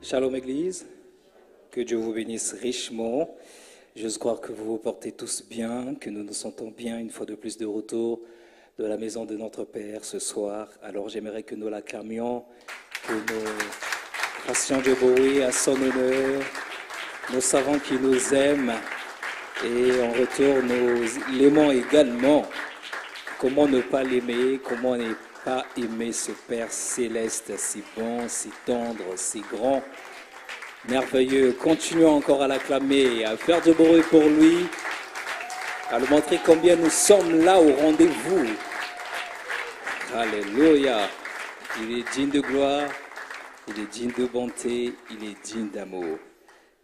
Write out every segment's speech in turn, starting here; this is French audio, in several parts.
Shalom Église, que Dieu vous bénisse richement. J'ose croire que vous vous portez tous bien, que nous nous sentons bien une fois de plus de retour de la maison de notre Père ce soir. Alors j'aimerais que nous l'acclamions, que nous fassions du bruit à son honneur. Nous savons qu'il nous aime et en retour nous l'aimons également. Comment ne pas l'aimer? Comment ne pas aimer ce Père céleste si bon, si tendre, si grand, merveilleux? Continuons encore à l'acclamer, à faire du bruit pour lui, à lui montrer combien nous sommes là au rendez-vous. Alléluia. Il est digne de gloire, il est digne de bonté, il est digne d'amour.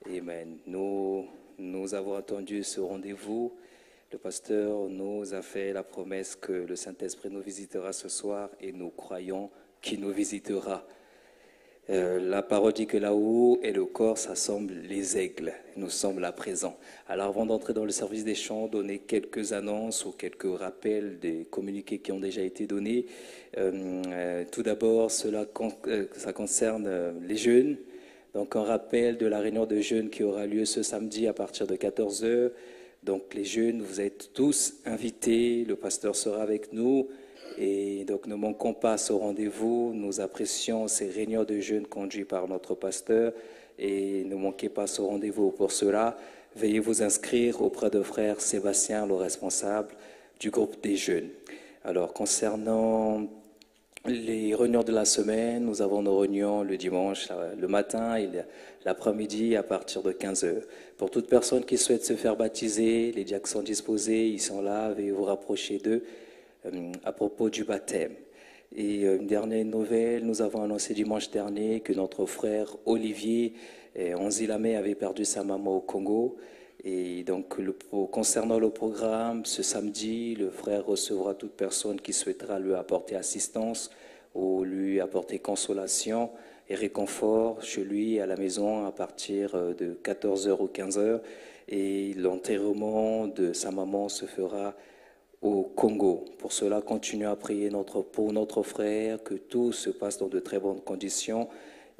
Amen. Nous avons attendu ce rendez-vous. Le pasteur nous a fait la promesse que le Saint-Esprit nous visitera ce soir et nous croyons qu'il nous visitera. La parole dit que là où est le corps s'assemblent les aigles. Nous sommes là présents. Alors avant d'entrer dans le service des chants, donner quelques annonces ou quelques rappels des communiqués qui ont déjà été donnés. Tout d'abord, ça concerne les jeunes. Donc un rappel de la réunion de jeunes qui aura lieu ce samedi à partir de 14 h. Donc les jeunes, vous êtes tous invités, le pasteur sera avec nous et donc ne manquons pas ce rendez-vous. Nous apprécions ces réunions de jeunes conduites par notre pasteur et ne manquez pas ce rendez-vous. Pour cela, veuillez vous inscrire auprès de frère Sébastien, le responsable du groupe des jeunes. Alors concernant les réunions de la semaine, nous avons nos réunions le dimanche, le matin et l'après-midi à partir de 15 h. Pour toute personne qui souhaite se faire baptiser, les diacres sont disposés, ils sont là, veuillez vous rapprocher d'eux à propos du baptême. Et une dernière nouvelle, nous avons annoncé dimanche dernier que notre frère Olivier Onzilamé avait perdu sa maman au Congo. Et donc, concernant le programme, ce samedi, le frère recevra toute personne qui souhaitera lui apporter assistance ou lui apporter consolation et réconfort chez lui à la maison à partir de 14 h ou 15 h. Et l'enterrement de sa maman se fera au Congo. Pour cela, continuez à prier pour notre frère, que tout se passe dans de très bonnes conditions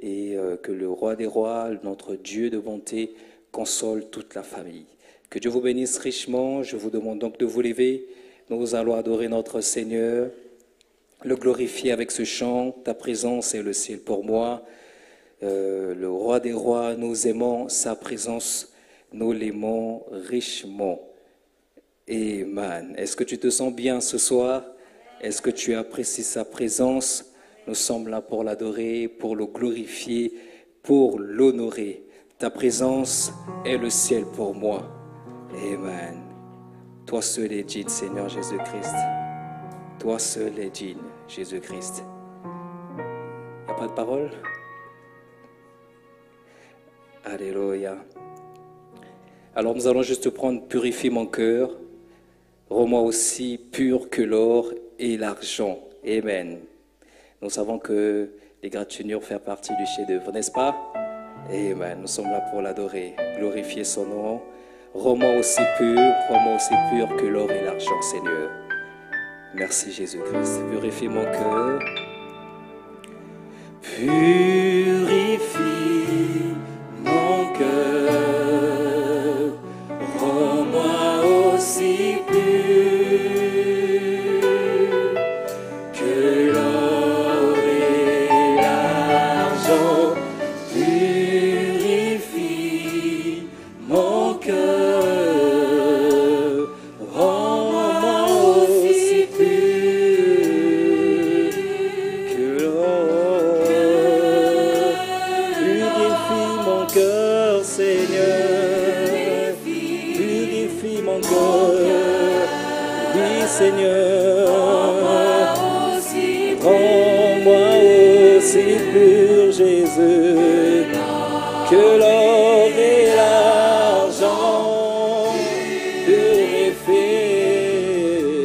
et que le roi des rois, notre Dieu de bonté, console toute la famille. Que Dieu vous bénisse richement. Je vous demande donc de vous lever. Nous allons adorer notre Seigneur, le glorifier avec ce chant. Ta présence est le ciel pour moi. Le roi des rois, nous aimons sa présence, nous l'aimons richement. Amen. Est-ce que tu te sens bien ce soir? Est-ce que tu apprécies sa présence? Nous sommes là pour l'adorer, pour le glorifier, pour l'honorer. Ta présence est le ciel pour moi. Amen. Toi seul est digne, Seigneur Jésus-Christ. Toi seul est digne, Jésus-Christ. Il n'y a pas de parole? Alléluia. Alors nous allons juste prendre « Purifie mon cœur ». Rends-moi aussi pur que l'or et l'argent. Amen. Nous savons que l'égratignure fait partie du chef-d'œuvre, n'est-ce pas? Amen. Nous sommes là pour l'adorer, glorifier son nom. Rends-moi aussi pur que l'or et l'argent, Seigneur. Merci Jésus-Christ. Purifie mon cœur. Purifie mon cœur. Rends-moi aussi pur que l'or et l'argent. Purifie mon cœur. Rends-moi aussi pur que l'or. Purifie mon cœur, Seigneur. Purifie mon cœur. Oui, Seigneur. Rends-moi aussi pur, Jésus, que l'or et l'argent. Purifie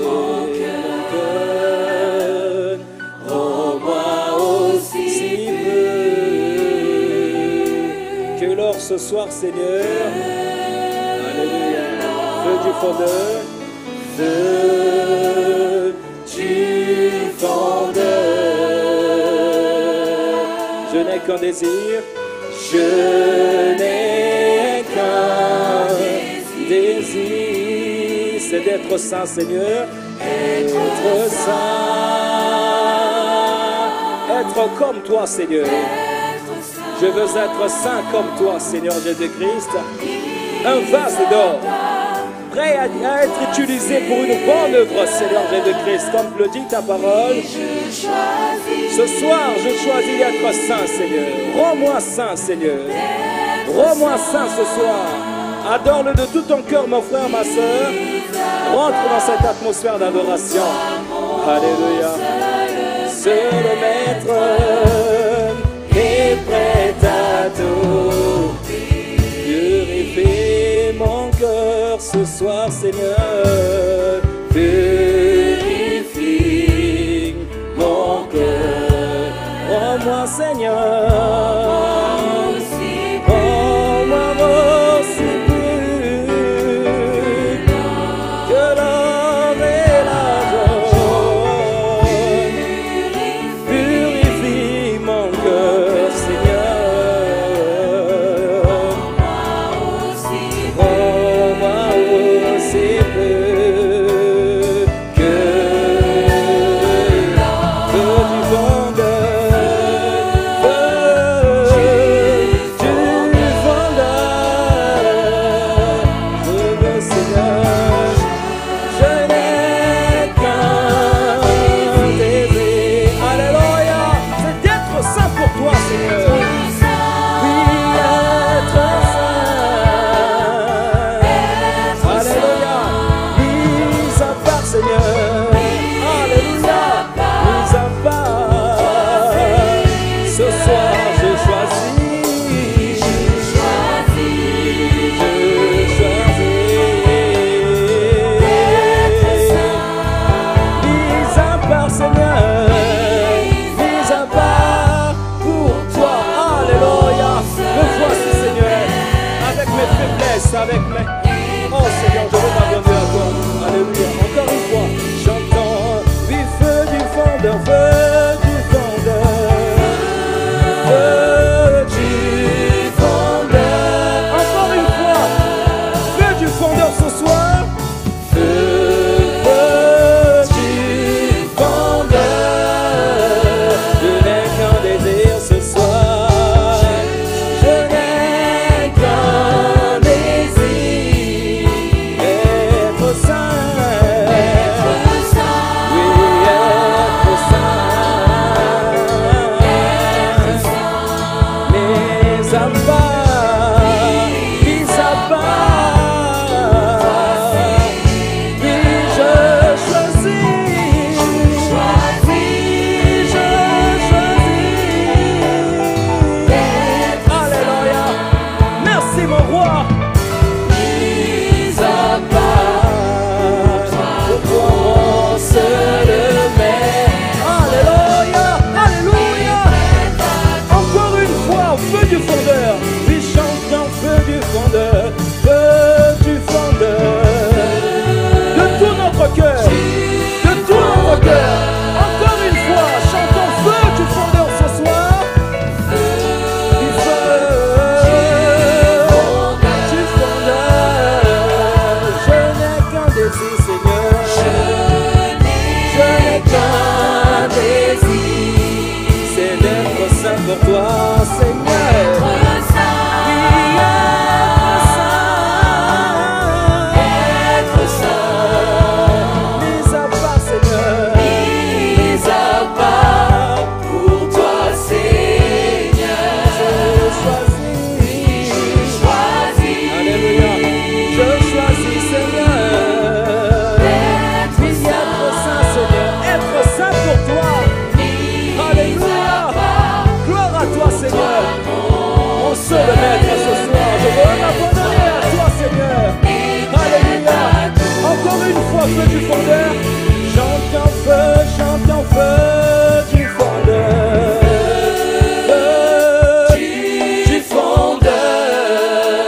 mon cœur. Rends-moi aussi pur que l'or ce soir, Seigneur. Alléluia. Feu du fondeur. Feu du fondeur. Je n'ai qu'un désir, Je n'ai qu'un désir, c'est d'être saint, Seigneur. Être saint, être comme toi, Seigneur. Je veux être saint comme toi, Seigneur Jésus-Christ. Un vase d'or, prêt à être utilisé pour une bonne œuvre, Seigneur Jésus-Christ, comme le dit ta parole. Ce soir, je choisis d'être saint, Seigneur. Rends-moi saint, Seigneur. Rends-moi saint ce soir. Adore-le de tout ton cœur, mon frère, ma soeur. Rentre dans cette atmosphère d'adoration. Alléluia. Seul le Maître est prêt à tout. Purifie mon cœur ce soir, Seigneur. Purifie mon cœur. Rends-moi, Seigneur. Rends-moi aussi plus que l'or et l'argent. Purifie mon cœur, Seigneur. Rends-moi aussi plus que l'or du avec mes... Oh Seigneur, je veux m'abandonner à toi. Alléluia. Encore une fois, j'entends du feu du fondeur, feu du fondeur, feu du fondeur. Encore une fois, feu du fondeur ce soir. Feu du fondeur. Je n'ai qu'un désir ce soir. Je n'ai qu'un désir. Être saint. Oui, être saint. Mes abats, mis à part. Puis je choisis. Puis je choisis. Alléluia. Merci mon roi. Mis à part. Pour toi mon seul maître. Alléluia. Alléluia. Encore une fois, feu du fondeur. Puis chantons feu du fondeur. Feu du fondeur. De tout notre cœur. De tout notre cœur. Encore une fois, chantons feu du fondeur ce soir. Du feu du fondeur. Je n'ai qu'un désir, Seigneur. Je n'ai qu'un désir. C'est d'être saint pour toi, Seigneur. Oui, être saint. Mis à part, Seigneur. Mis à part pour toi, Seigneur. Je choisis. Alléluia. Je choisis, Seigneur. Oui, être saint, Seigneur. Être saint pour toi. Alléluia. Gloire à toi, Seigneur. Mon seul maître ce soir. Je veux m'abandonner à toi, Seigneur. Alléluia. Encore une fois, feu du fondeur. J'entends feu du fondeur. Feu du fondeur.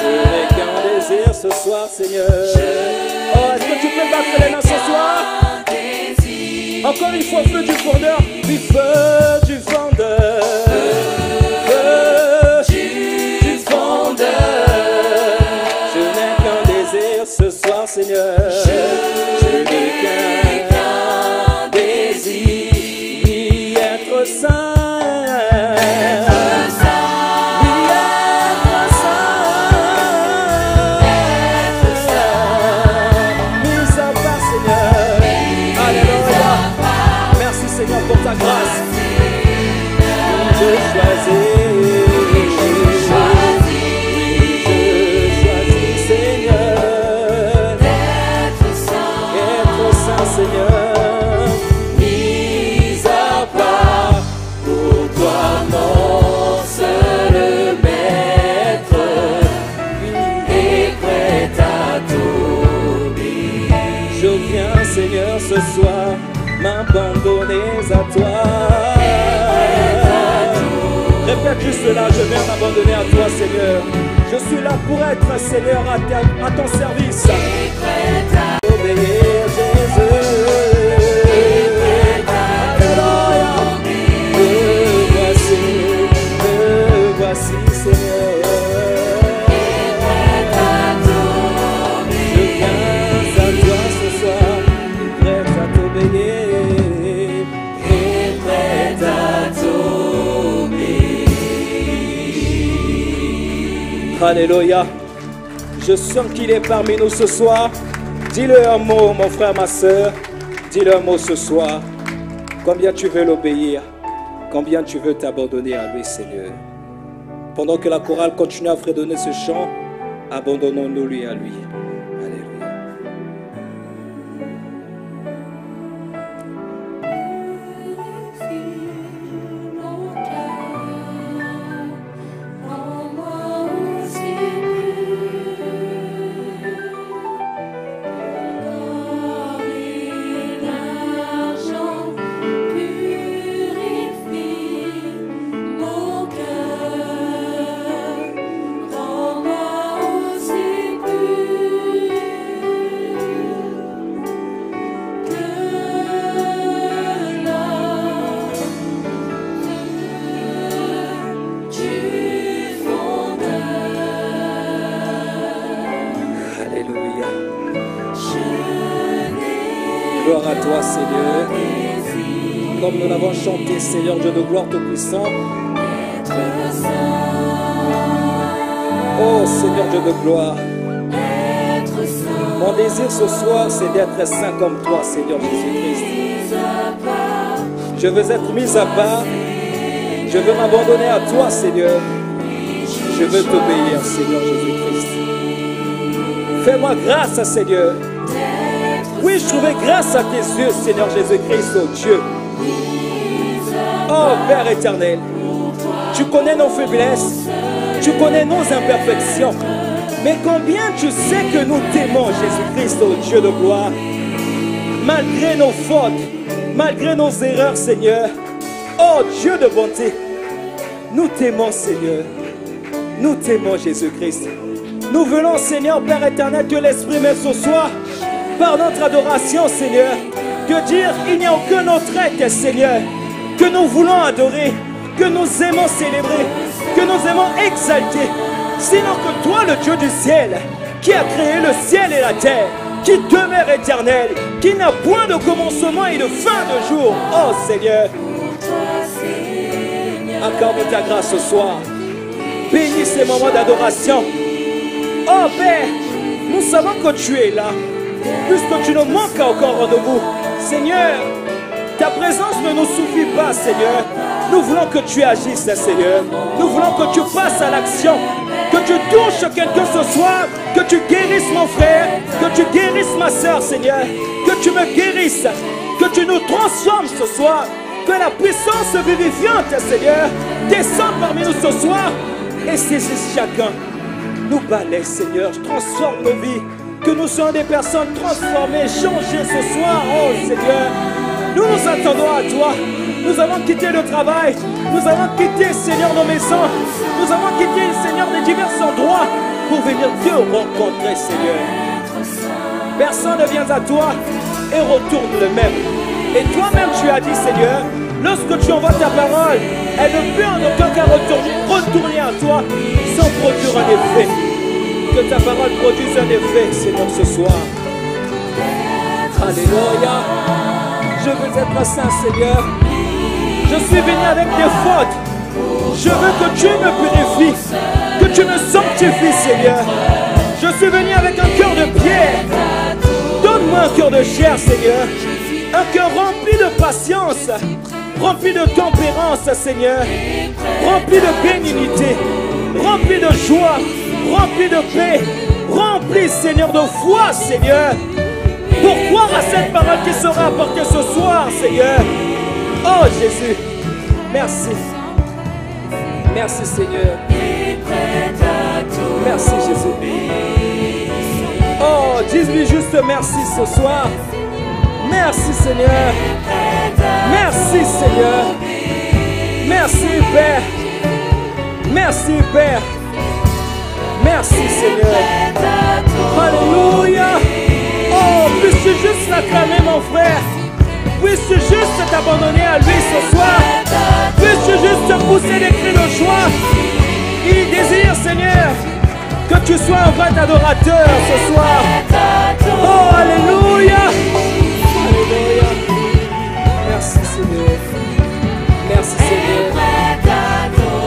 Je n'ai qu'un désir ce soir, Seigneur. Oh, est-ce que tu peux battre les mains ce soir? Encore une fois, feu du fondeur. Puis feu du fondeur. Feu peut-être juste là, je viens m'abandonner à toi, Seigneur. Je suis là pour être, Seigneur, à ton service. Obéir, Jésus. Alléluia. Me voici, Seigneur. Je viens à toi ce soir, prêt à t'obéir. Prêt à t'obéir. Alléluia. Je sens qu'il est parmi nous ce soir. Dis-le un mot, mon frère, ma soeur. Dis-le un mot ce soir. Combien tu veux l'obéir? Combien tu veux t'abandonner à lui, Seigneur? Pendant que la chorale continue à fredonner ce chant, abandonnons-nous lui à lui. Alléluia. Gloire à toi, Seigneur. Comme nous l'avons chanté, Seigneur Dieu de gloire tout-puissant. Oh, Seigneur Dieu de gloire. Mon désir ce soir, c'est d'être saint comme toi, Seigneur Jésus-Christ. Je veux être mis à part. Je veux m'abandonner à toi, Seigneur. Je veux t'obéir, Seigneur Jésus-Christ. Fais-moi grâce, Seigneur. Oui, je trouvais grâce à tes yeux, Seigneur Jésus-Christ, oh Dieu. Oh Père éternel, tu connais nos faiblesses, tu connais nos imperfections. Mais combien tu sais que nous t'aimons, Jésus-Christ, oh Dieu de gloire. Malgré nos fautes, malgré nos erreurs, Seigneur. Oh Dieu de bonté, nous t'aimons, Seigneur. Nous t'aimons, Jésus-Christ. Nous venons, Seigneur, Père éternel, te l'exprimer ce soir. Par notre adoration, Seigneur, de dire il n'y a aucun autre être, Seigneur, que nous voulons adorer, que nous aimons célébrer, que nous aimons exalter, sinon que toi, le Dieu du ciel, qui a créé le ciel et la terre, qui demeure éternel, qui n'a point de commencement et de fin de jour. Oh Seigneur, accorde ta grâce ce soir. Bénis ces moments d'adoration. Oh Père, nous savons que tu es là. Puisque tu nous manques encore rendez-vous. Seigneur, ta présence ne nous suffit pas, Seigneur. Nous voulons que tu agisses, Seigneur. Nous voulons que tu passes à l'action. Que tu touches quelqu'un ce soir. Que tu guérisses mon frère. Que tu guérisses ma soeur, Seigneur. Que tu me guérisses. Que tu nous transformes ce soir. Que la puissance vivifiante, Seigneur, descende parmi nous ce soir. Et saisisse chacun. Nous balaie, Seigneur. Transforme nos vies. Que nous soyons des personnes transformées, changées ce soir, oh Seigneur. Nous nous attendons à toi. Nous avons quitté le travail. Nous avons quitté, Seigneur, nos maisons. Nous avons quitté, Seigneur, les divers endroits pour venir te rencontrer, Seigneur. Personne ne vient à toi et retourne le même. Et toi-même, tu as dit, Seigneur, lorsque tu envoies ta parole, elle ne peut en aucun cas retourner à toi sans produire un effet. Que ta parole produise un effet, Seigneur, ce soir. Alléluia. Je veux être saint, Seigneur. Je suis venu avec des fautes. Je veux que tu me purifies, que tu me sanctifies, Seigneur. Je suis venu avec un cœur de pierre. Donne-moi un cœur de chair, Seigneur. Un cœur rempli de patience, rempli de tempérance, Seigneur. Rempli de bénignité, rempli de joie, rempli de paix, rempli, Seigneur, de foi, Seigneur, pour croire à cette parole qui sera apportée ce soir, Seigneur. Oh Jésus, merci. Merci, Seigneur. Merci, Jésus. Oh, dis-lui juste merci ce soir. Merci, Seigneur. Merci, Seigneur. Merci, Père. Merci Père. Merci Seigneur. Alléluia. Oh, puisses-tu juste l'acclamer mon frère. Puisses-tu juste t'abandonner à lui ce soir. Puisses-tu juste te pousser des cris de joie. Il désire Seigneur que tu sois un vrai adorateur ce soir. Oh, alléluia. Alléluia. Merci Seigneur. Merci Seigneur.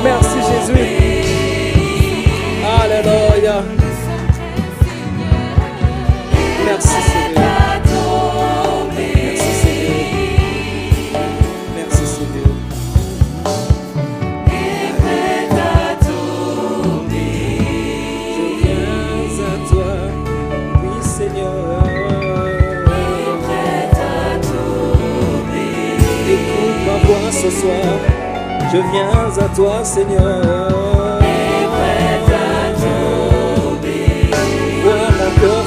Merci Jésus. Alléluia. Merci Seigneur. Merci Seigneur. Merci Seigneur. Je viens à toi, oui Seigneur. Écoute ma voix ce soir. Je viens à toi Seigneur.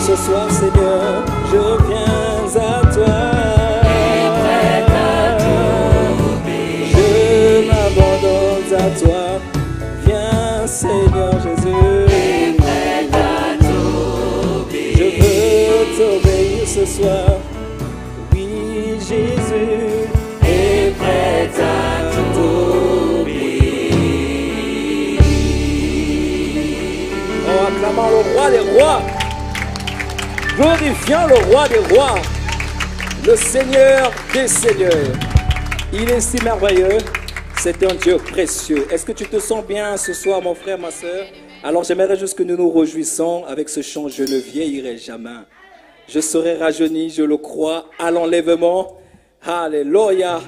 Ce soir, Seigneur, je viens à toi. Je m'abandonne à toi. Viens, Seigneur Jésus. Je veux t'obéir ce soir. Oui, Jésus est prêt à t'obéir. Oh, acclamons le roi des rois. Glorifiant le roi des rois, le Seigneur des seigneurs. Il est si merveilleux, c'est un Dieu précieux. Est-ce que tu te sens bien ce soir, mon frère, ma soeur? Alors j'aimerais juste que nous nous réjouissons avec ce chant. Je ne vieillirai jamais. Je serai rajeuni, je le crois, à l'enlèvement. Alléluia.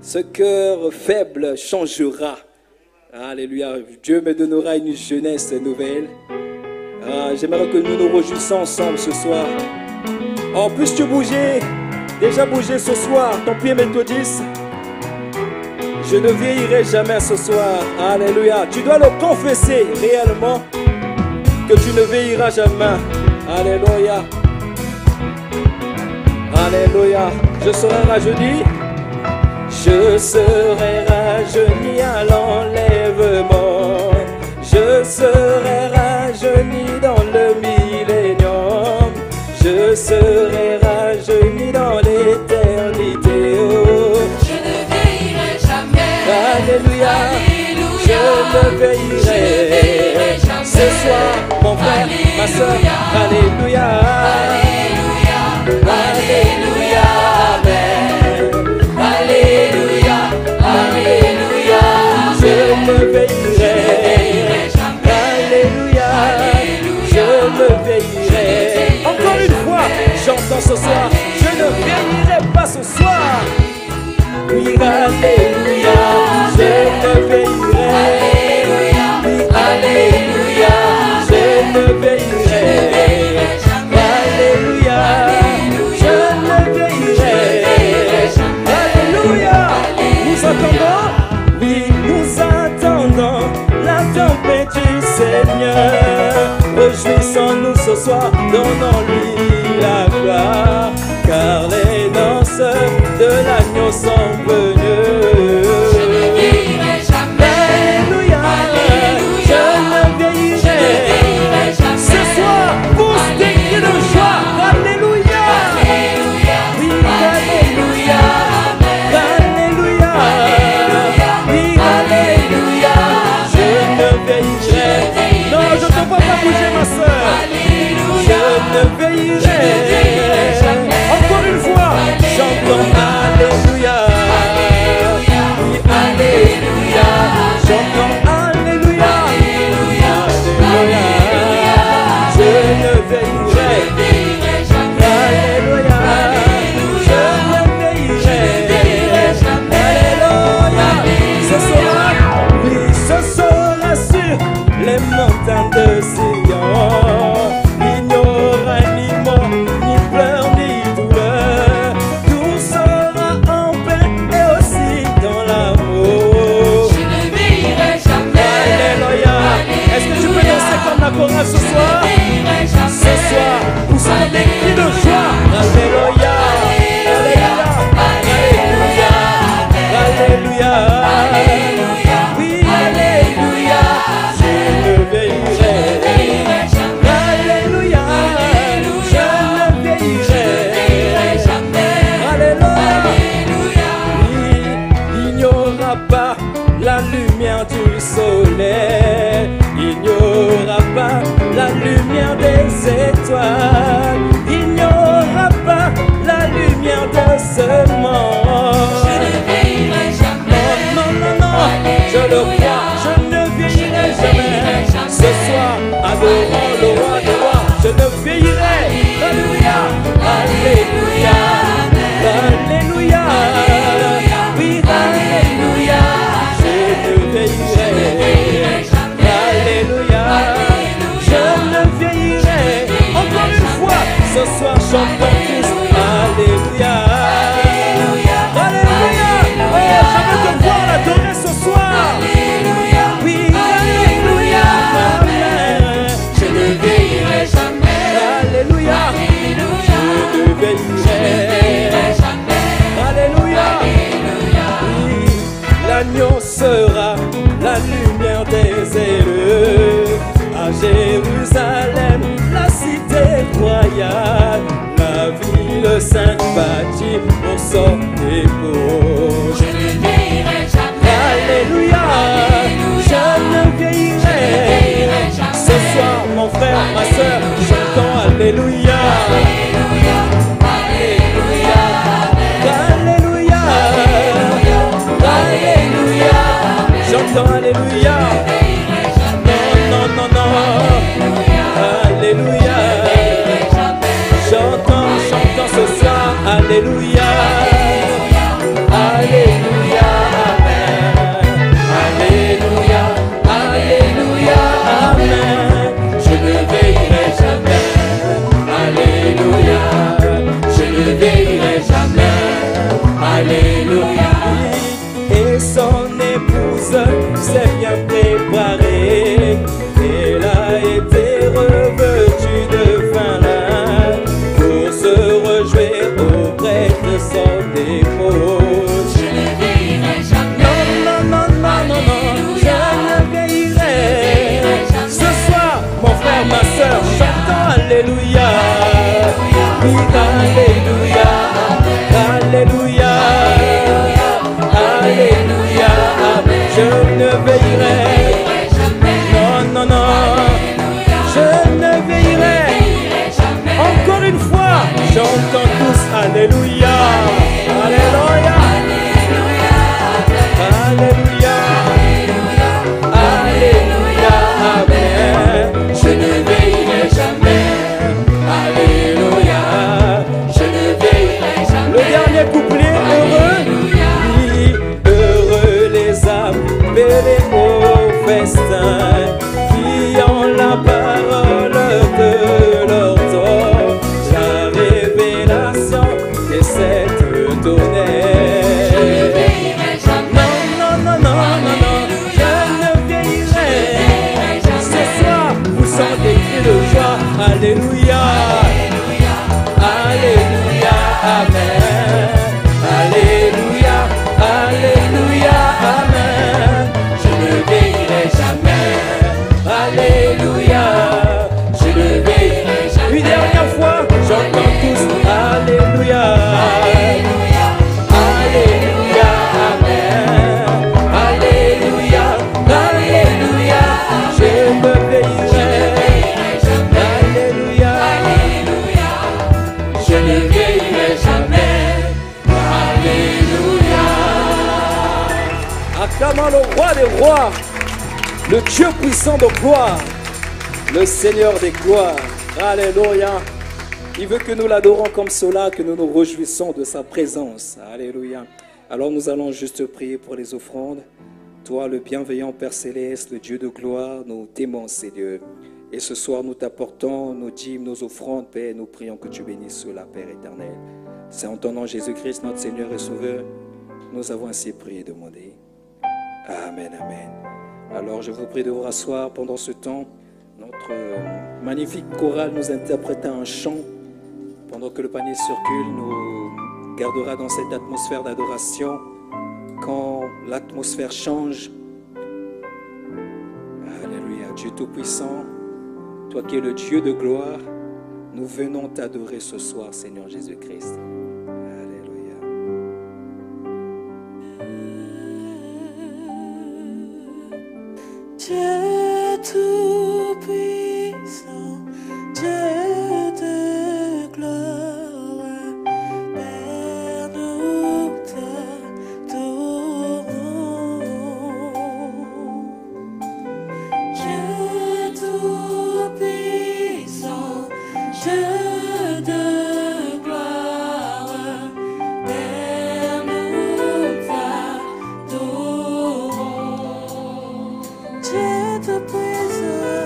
Ce cœur faible changera. Alléluia. Dieu me donnera une jeunesse nouvelle. J'aimerais que nous nous réjouissons ensemble ce soir. En plus, tu bouger, déjà bougé ce soir, ton pied méthodiste. Je ne vieillirai jamais ce soir. Alléluia. Tu dois le confesser réellement que tu ne vieilliras jamais. Alléluia. Alléluia. Je serai rajeuni. Je serai rajeuni à l'enlèvement. Je serai rajeuni dans le millénium. Je serai rajeuni dans l'éternité. Oh. Je ne vieillirai jamais. Alléluia. Alléluia. Je ne vieillirai jamais. Ce soir, mon frère, ma soeur. Alléluia. Alléluia. Alléluia. Amen. Alléluia. Alléluia. Je ne vieillirai jamais. Alléluia. Je ne vieillirai. Encore une fois, j'entends ce soir. Je ne vieillirai pas ce soir. Oui, alléluia. Je ne vieillirai. Oui, alléluia. Je ne vieillirai. Alléluia. Je ne vieillirai. Alléluia. Nous attendons. Oui, nous attendons la tempête du Seigneur. Réjouissons-nous ce soir, donnons-lui la gloire, car les danses de l'agneau sont venues. Je ne vieillirai jamais. Alléluia. Alléluia. Je ne vieillirai jamais. Ce soir, pousse des cris de joie. Alléluia. Alléluia. Oui, Alléluia. Alléluia. Oui, alléluia. Je ne vieillirai. Non, je ne peux pas bouger, ma soeur. Je ne vieillirai. Encore une fois, j'entends alléluia. Oui, alléluia. J'entends alléluia. Alléluia. Je ne vieillirai. Alléluia. Je ne vieillirai. Alléluia. Ce sera, oui, ce sera sur les montagnes de Sion. Il n'y aura ni mort, ni pleurs, ni douleur. Tout sera en paix et aussi dans l'amour. Je ne vieillirai jamais. Alléluia. Est-ce que tu peux danser comme la chorale ce soir? Ce soir, nous sommes des cris de joie. Alléluia. Alléluia. Alléluia. Oui, alléluia. la lumière du soleil, il n'y aura pas la lumière des étoiles, il n'y aura pas la lumière de ce monde. Je ne vieillirai jamais. Non, non, non, non, je le crois, je ne vieillirai jamais. Ce soir, adorant le roi des rois, je ne vieillirai. Alléluia, Alléluia, Alléluia, oui, Alléluia, je ne vieillirai. Alléluia, je ne vieillirai. Encore une fois, ce soir, chantons tous. Alléluia, Alléluia, oh, je veux te voir l'adorer ce soir. Oui, Alléluia, Amen. Je ne vieillirai jamais. Alléluia, je ne vieillirai jamais. Alléluia, oui, l'agneau sera la lumière des élus. À Jérusalem, la cité royale, la ville sainte bâtie pour son époux. Je ne vieillirai jamais. Alléluia, je ne vieillirai. Ce soir, mon frère, ma soeur, chantons Alléluia. Alléluia, Alléluia, chantons Alléluia. Non, non, non, non, Alléluia. Chantons, chantons ce soir Alléluia. Alléluia, Amen. Alléluia, Alléluia, Amen. Je ne veillerai jamais. Alléluia, je ne veillerai jamais. Alléluia. Et son épouse s'est bien préparée. Elle a été revêtue de fin lin pour se réjouir auprès de son épouse. Je ne vieillirai jamais. Non, non, non, non, non, non, je ne vieillirai. Ce soir, mon frère, ma soeur, chantons Alléluia. Oui, Alléluia, Alléluia, Alléluia, Amen. Je ne veillerai. Non, non, non, je ne veillerai. Encore une fois, chantons tous Alléluia. Alléluia. Alléluia, Alléluia, Amen. Je ne veillerai jamais. Alléluia, je ne veillerai jamais. Le dernier couplet, heureux. Oui, heureux les âmes mêlées au festin, qui ont la parole de leur temps, la révélation de cette donnée. Alléluia, Alléluia, Amen. Alléluia, Alléluia, Amen. Je ne veillerai jamais. Alléluia, je ne veillerai jamais. Une dernière fois, j'entends tous Alléluia. Alléluia, Amen. Alléluia, Alléluia, je me veillerai. Acclamons le roi des rois, le Dieu puissant de gloire, le Seigneur des gloires. Alléluia. Il veut que nous l'adorons comme cela, que nous nous réjouissons de sa présence. Alléluia. Alors nous allons juste prier pour les offrandes. Toi, le bienveillant Père Céleste, le Dieu de gloire, nous t'aimons, Seigneur. Et ce soir, nous t'apportons nos dîmes, nos offrandes, Père. Nous prions que tu bénisses cela, Père éternel. C'est en ton nom, Jésus-Christ, notre Seigneur et Sauveur, nous avons ainsi prié et demandé. Amen, amen. Alors, je vous prie de vous rasseoir pendant ce temps. Notre magnifique chorale nous interpréta un chant. Pendant que le panier circule, nous gardera dans cette atmosphère d'adoration. Quand l'atmosphère change, alléluia, Dieu Tout-Puissant, toi qui es le Dieu de gloire, nous venons t'adorer ce soir, Seigneur Jésus-Christ. Alléluia. Dieu tout-puissant, Dieu de gloire, Père, nous t'adorons. Dieu tout-puissant, Dieu de gloire, Père, nous t'adorons. Dieu tout-puissant,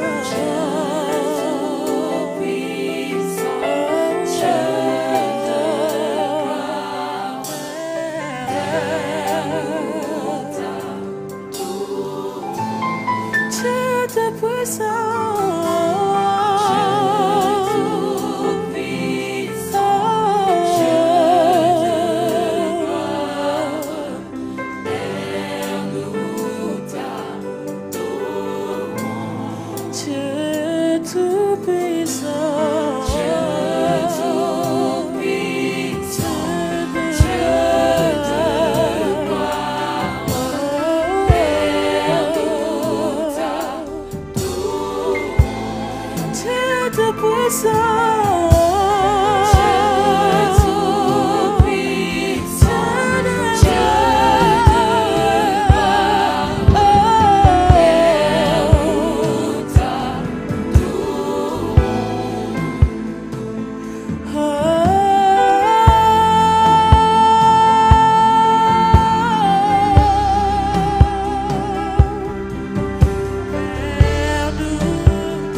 Père, nous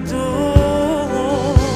t'adorons.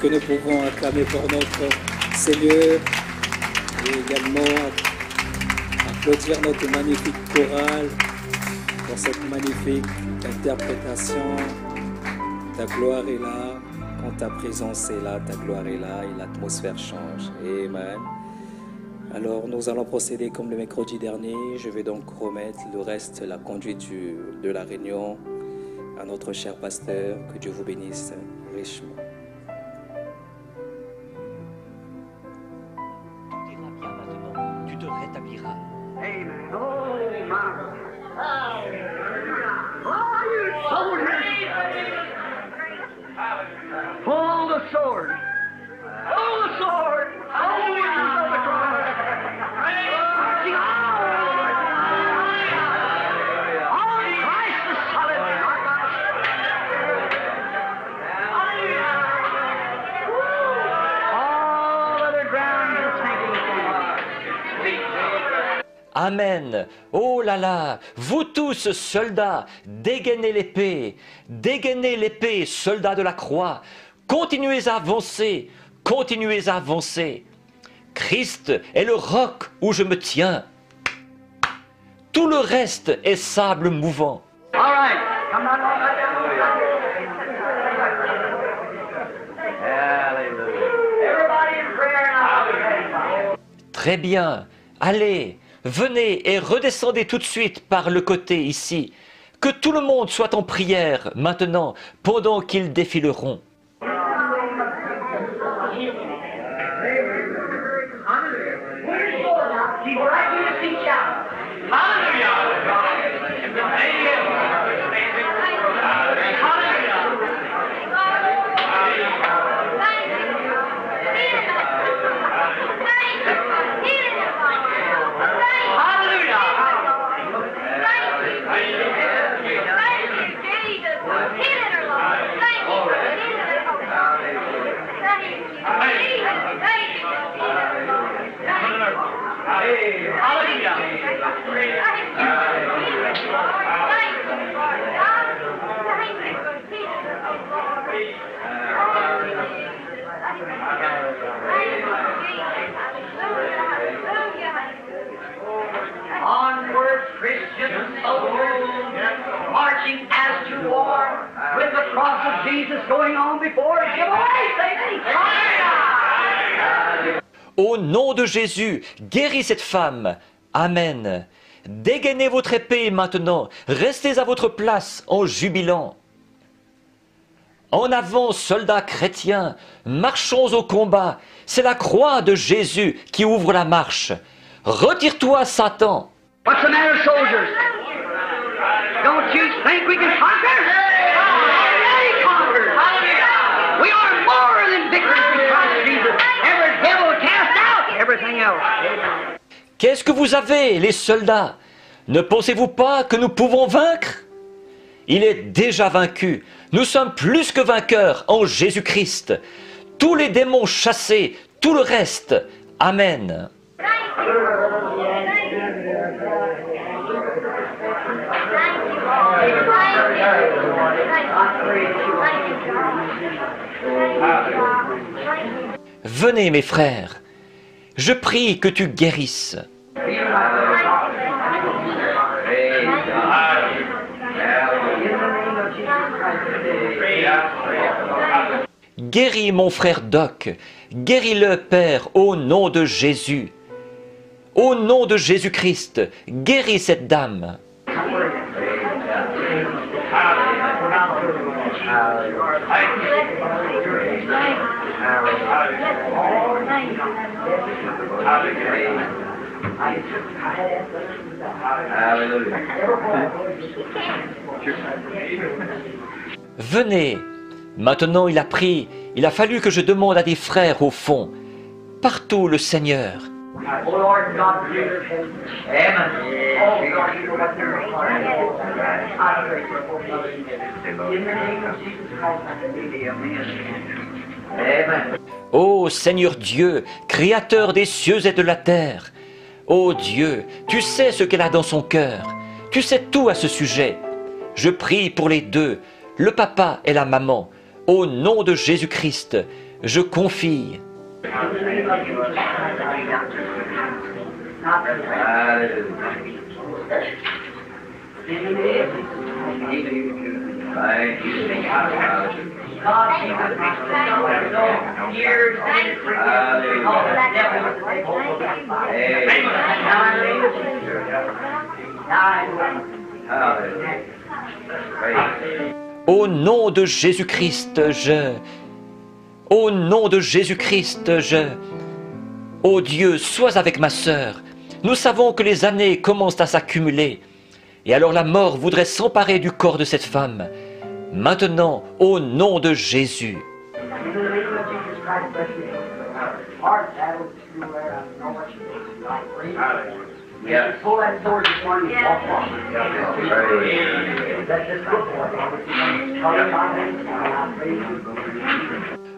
que nous pouvons acclamer pour notre Seigneur et également applaudir notre magnifique chorale pour cette magnifique interprétation. Ta gloire est là, quand ta présence est là, ta gloire est là et l'atmosphère change. Amen. Alors nous allons procéder comme le mercredi dernier. Je vais donc remettre le reste, la conduite de la réunion à notre cher pasteur. Que Dieu vous bénisse richement. Tu iras bien maintenant, tu te rétabliras. Amen. Oh, my. Oh, you soldiers! Pull the sword. Pull the sword. Oh, you of the cross. Marching on. On Christ the solid rock. All other ground is sinking. Amen. Oh là là, vous tous, soldats, dégainez l'épée, soldats de la croix. Continuez à avancer, continuez à avancer. Christ est le roc où je me tiens. Tout le reste est sable mouvant. All right. Come on, Hallelujah. Everybody in prayer now. Très bien. Allez, venez et redescendez tout de suite par le côté ici. Que tout le monde soit en prière maintenant, pendant qu'ils défileront. Keep right in your seat, shout. Onward, Christian soldiers, marching as to war, with the cross of Jesus going on before us. Give away, Satan! Au nom de Jésus, guéris cette femme. Amen. Dégainez votre épée maintenant. Restez à votre place en jubilant. En avant, soldats chrétiens, marchons au combat. C'est la croix de Jésus qui ouvre la marche. Retire-toi, Satan. What's the matter, soldiers? Don't you think we can conquer? Already conquered. We are more than victors in Christ Jesus. Every devil cast out, everything else. Qu'est-ce que vous avez, les soldats? Ne pensez-vous pas que nous pouvons vaincre? Il est déjà vaincu. Nous sommes plus que vainqueurs en Jésus-Christ. Tous les démons chassés, tout le reste. Amen. Venez, mes frères. Je prie que tu guérisses. Guéris mon frère Doc. Guéris-le, Père, au nom de Jésus. Au nom de Jésus-Christ, guéris cette dame. Venez. Maintenant il a fallu que je demande à des frères au fond. Partout le Seigneur. Oh Lord God, Amen. Oh God, you got your I pray for in the name of Jesus Christ, Amen. Ô Seigneur Dieu, Créateur des cieux et de la terre, ô Dieu, tu sais ce qu'elle a dans son cœur, tu sais tout à ce sujet. Je prie pour les deux, le papa et la maman, au nom de Jésus-Christ, je confie. Au nom de Jésus-Christ, au nom de Jésus-Christ, ô Dieu, sois avec ma sœur. Nous savons que les années commencent à s'accumuler. Et alors la mort voudrait s'emparer du corps de cette femme. Maintenant, au nom de Jésus.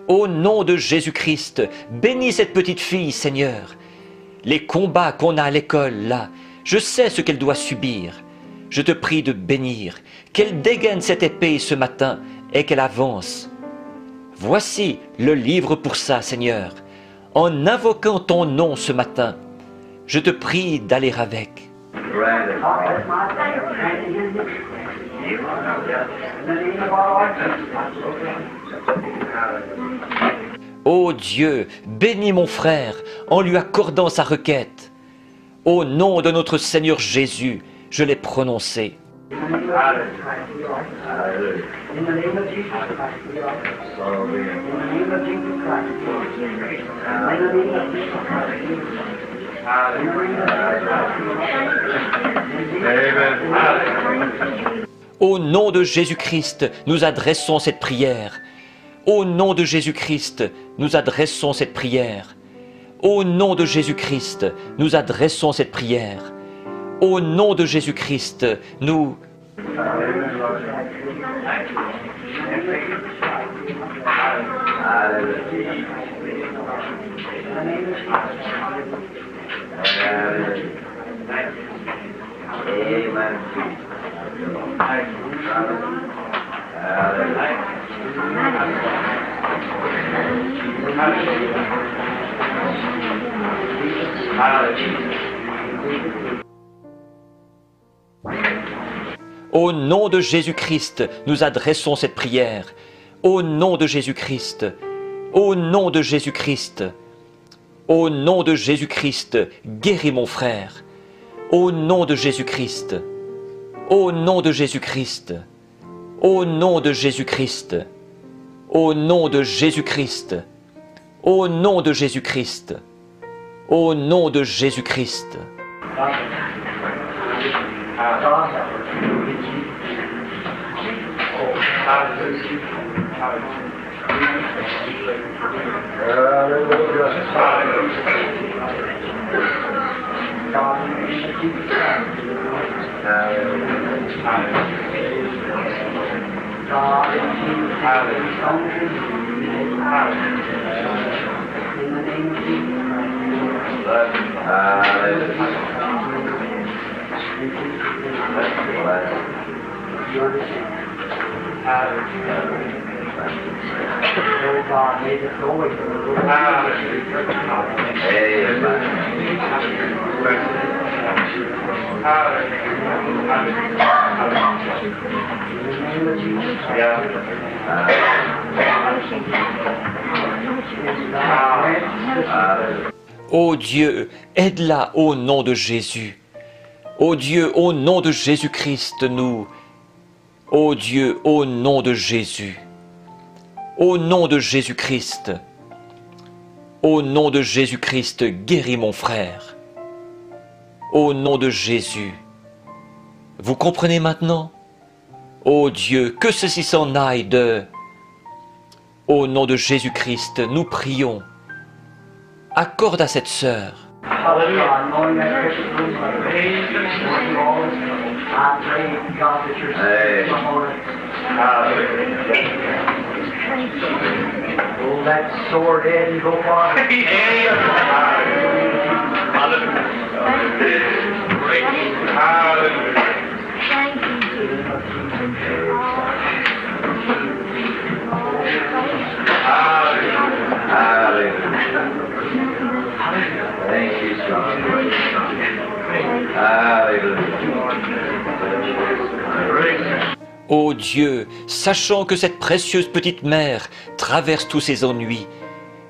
Au nom de Jésus-Christ, bénis cette petite fille, Seigneur. Les combats qu'on a à l'école, là, je sais ce qu'elle doit subir. Je te prie de bénir, qu'elle dégaine cette épée ce matin et qu'elle avance. Voici le livre pour ça, Seigneur. En invoquant ton nom ce matin, je te prie d'aller avec. Ô Dieu, bénis mon frère en lui accordant sa requête. Au nom de notre Seigneur Jésus, je l'ai prononcé. Au nom de Jésus-Christ, nous adressons cette prière. Au nom de Jésus-Christ, nous adressons cette prière. Au nom de Jésus-Christ, nous adressons cette prière. Au nom de Jésus-Christ, nous... Au nom de Jésus-Christ, nous adressons cette prière. Au nom de Jésus-Christ, au nom de Jésus-Christ, au nom de Jésus-Christ, guéris mon frère. Au nom de Jésus-Christ, au nom de Jésus-Christ, au nom de Jésus-Christ, au nom de Jésus-Christ, au nom de Jésus-Christ, au nom de Jésus-Christ. Ô Dieu, aide-la au nom de Jésus. Ô Dieu, au nom de Jésus-Christ, nous. Ô Dieu, au nom de Jésus. Au nom de Jésus-Christ. Au nom de Jésus-Christ, guéris mon frère. Au nom de Jésus. Vous comprenez maintenant? Ô Dieu, que ceci s'en aille de... Au nom de Jésus-Christ, nous prions. Accorde à cette sœur. Hold that sword head and go far. Ô Dieu, sachant que cette précieuse petite mère traverse tous ses ennuis,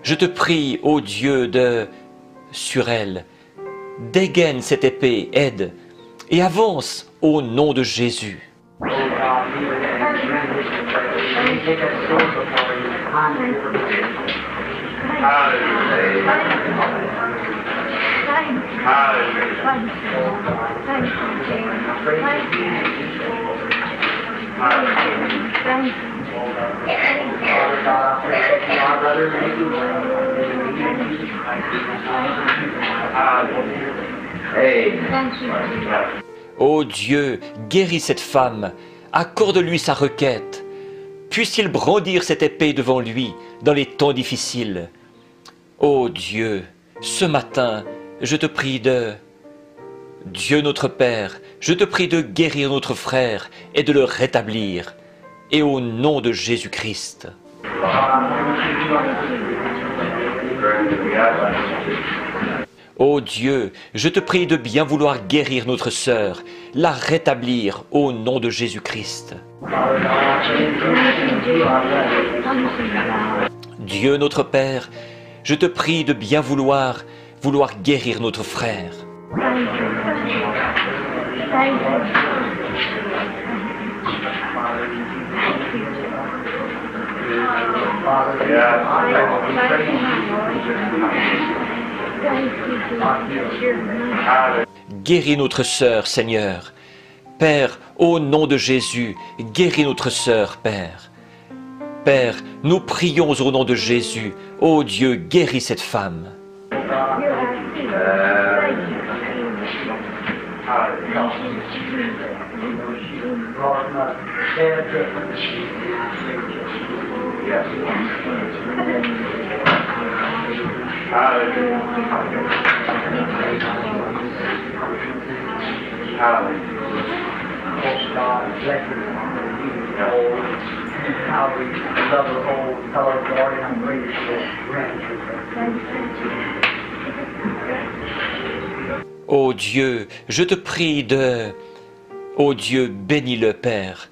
je te prie, ô Dieu, sur elle, dégaine cette épée, aide, et avance au nom de Jésus. Ô Dieu, guéris cette femme, accorde-lui sa requête. Puisse-t-il brandir cette épée devant lui dans les temps difficiles. Ô Dieu, ce matin, je te prie Dieu notre Père, je te prie de guérir notre frère et de le rétablir. Et au nom de Jésus-Christ. Ô Dieu, je te prie de bien vouloir guérir notre sœur, la rétablir au nom de Jésus-Christ. Dieu notre Père, je te prie de bien vouloir guérir notre frère. Guéris notre sœur, Seigneur. Père, au nom de Jésus, guéris notre sœur, Père. Père, nous prions au nom de Jésus. Ô Dieu, guéris cette femme. Ô Dieu, je te prie Ô Dieu, bénis-le, Père.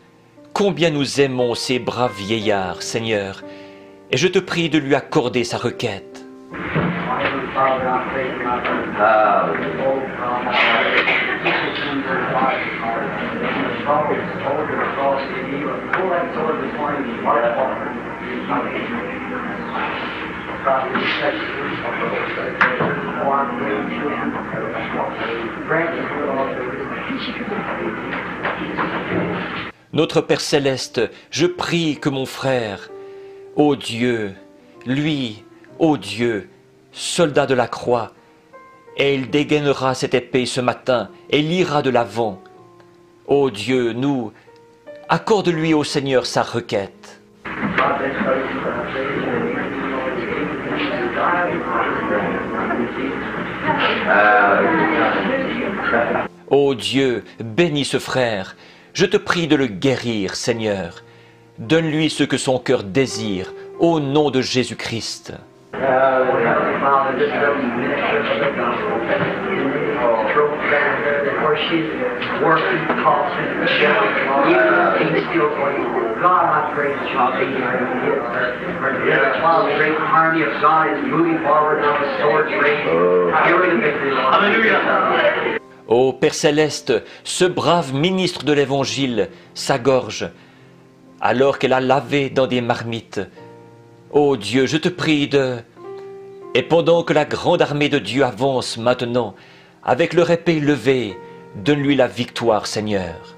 Combien nous aimons ces braves vieillards, Seigneur, et je te prie de lui accorder sa requête. Notre Père Céleste, je prie que mon frère, ô Dieu, lui, ô Dieu, soldat de la croix, et il dégainera cette épée ce matin et il ira de l'avant. Ô Dieu, nous, accorde-lui au Seigneur sa requête. Ô Dieu, bénis ce frère. Je te prie de le guérir, Seigneur. Donne-lui ce que son cœur désire, au nom de Jésus-Christ. Ô Père Céleste, ce brave ministre de l'Évangile s'agorge alors qu'elle a lavé dans des marmites. Ô Dieu, je te prie Et pendant que la grande armée de Dieu avance maintenant, avec leur épée levée, donne-lui la victoire, Seigneur.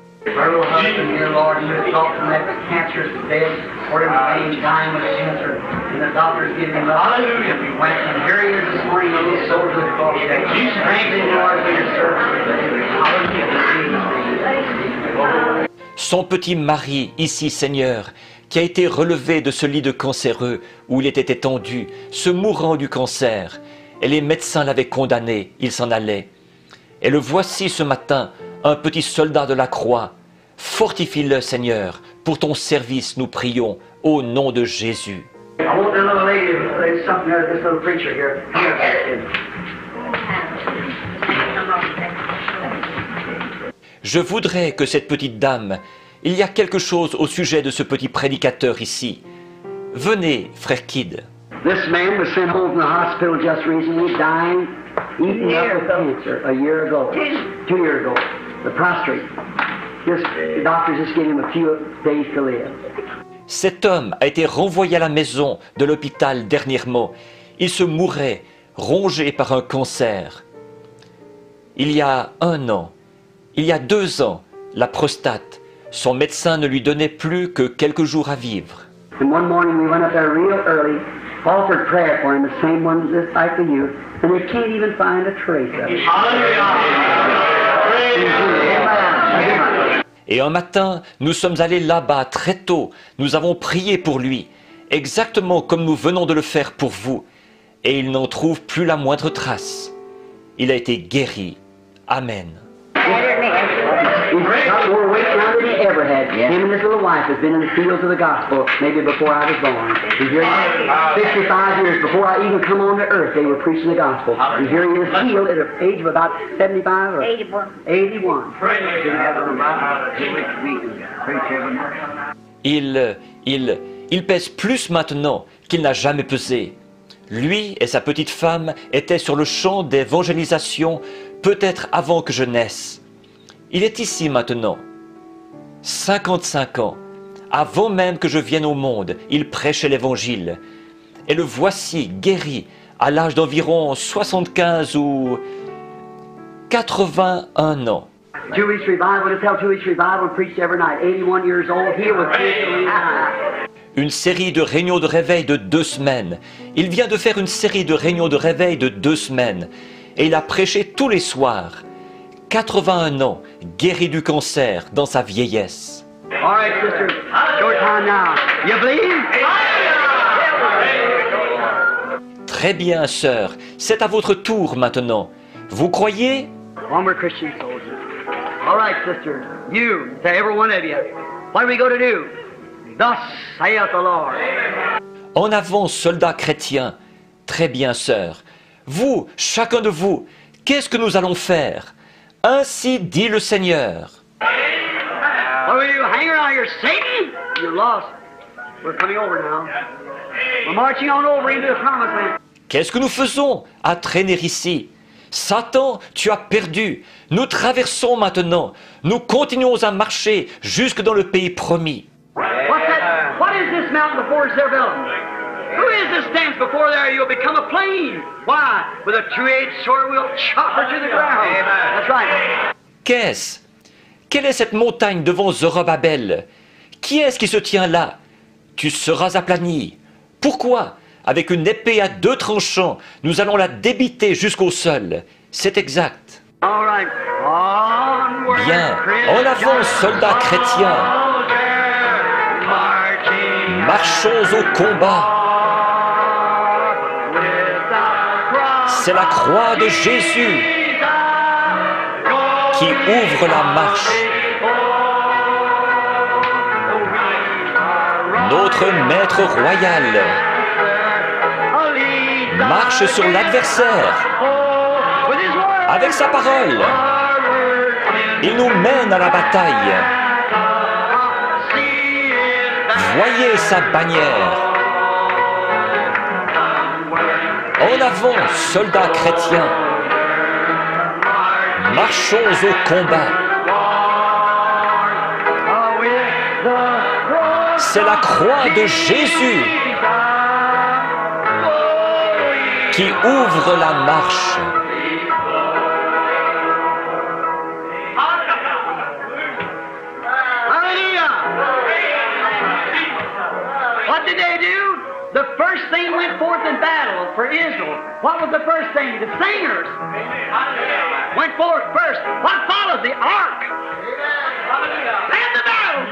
Son petit mari, ici, Seigneur, qui a été relevé de ce lit de cancéreux où il était étendu, se mourant du cancer, et les médecins l'avaient condamné, il s'en allait. Et le voici ce matin, un petit soldat de la croix. Fortifie-le, Seigneur, pour ton service, nous prions, au nom de Jésus. Je voudrais que cette petite dame, il y a quelque chose au sujet de ce petit prédicateur ici. Venez, frère Kidd. This man was sent home from the hospital just recently, dying, eaten up with cancer a year ago, 2 years ago, the prostrate. The doctors just gave him a few days to live. Cet homme a été renvoyé à la maison de l'hôpital dernièrement. Il se mourait, rongé par un cancer. Il y a 1 an, il y a 2 ans, la prostate. Son médecin ne lui donnait plus que quelques jours à vivre. And one morning we went up there real early, offered prayer for him, the same one just like the youth, and they can't even find a trace of it. Et un matin, nous sommes allés là-bas très tôt. Nous avons prié pour lui, exactement comme nous venons de le faire pour vous. Et il n'en trouve plus la moindre trace. Il a été guéri. Amen. He's got more weight now than he ever had. Him and his little wife has been in the fields of the gospel maybe before I was born. And here, 65 years before I even come on to earth, they were preaching the gospel. And here he is healed at an age of about 75 or 81. Il pèse plus maintenant qu'il n'a jamais pesé. Lui et sa petite femme étaient sur le champ d'évangélisation, peut-être avant que je naisse. Il est ici maintenant. 55 ans. Avant même que je vienne au monde, il prêchait l'évangile. Et le voici guéri à l'âge d'environ 75 ou 81 ans. 2 weeks revival, just held 2 weeks revival and preached every night. 81 years old, healed with cancer. Une série de réunions de réveil de 2 semaines. Il vient de faire une série de réunions de réveil de 2 semaines. Et il a prêché tous les soirs. 81 ans, guéri du cancer dans sa vieillesse. All right, sisters, short time now. You believe? Très bien, sœur. C'est à votre tour maintenant. Vous croyez? Onward, Christian soldiers. All right, sisters, you, to every one of you, what are we going to do? Thus saith the Lord. En avant, soldats chrétiens. Très bien, sœur. Vous, chacun de vous, qu'est-ce que nous allons faire? Ainsi dit le Seigneur. What will you hang around here, Satan? You're lost. We're coming over now. We're marching on over into the promised land. Qu'est-ce que nous faisons à traîner ici? Satan, tu as perdu. Nous traversons maintenant. Nous continuons à marcher jusque dans le pays promis. What's that? What is this mountain before Zerbel? Who is this stands before there? You'll become a plain. Why? With a two-edged sword, we'll chop her to the ground. That's right. Qu'est-ce? Quelle est cette montagne devant Zorobabel? Qui est-ce qui se tient là? Tu seras aplani. Pourquoi? Avec une épée à 2 tranchants, nous allons la débiter jusqu'au sol. C'est exact. All right. Onward, Bien. En avant, soldats chrétiens. Marching Marchons au combat. with the cross. C'est la croix de Jésus qui ouvre la marche. Notre maître royal marche sur l'adversaire avec sa parole. Il nous mène à la bataille. Voyez sa bannière. En avant, soldats chrétiens. Marchons au combat. C'est la croix de Jésus qui ouvre la marche. Hallelujah! What did they do? The first thing went forth in battle for Israel. What was the first thing? The singers went forth first. What followed? The ark. And the battle.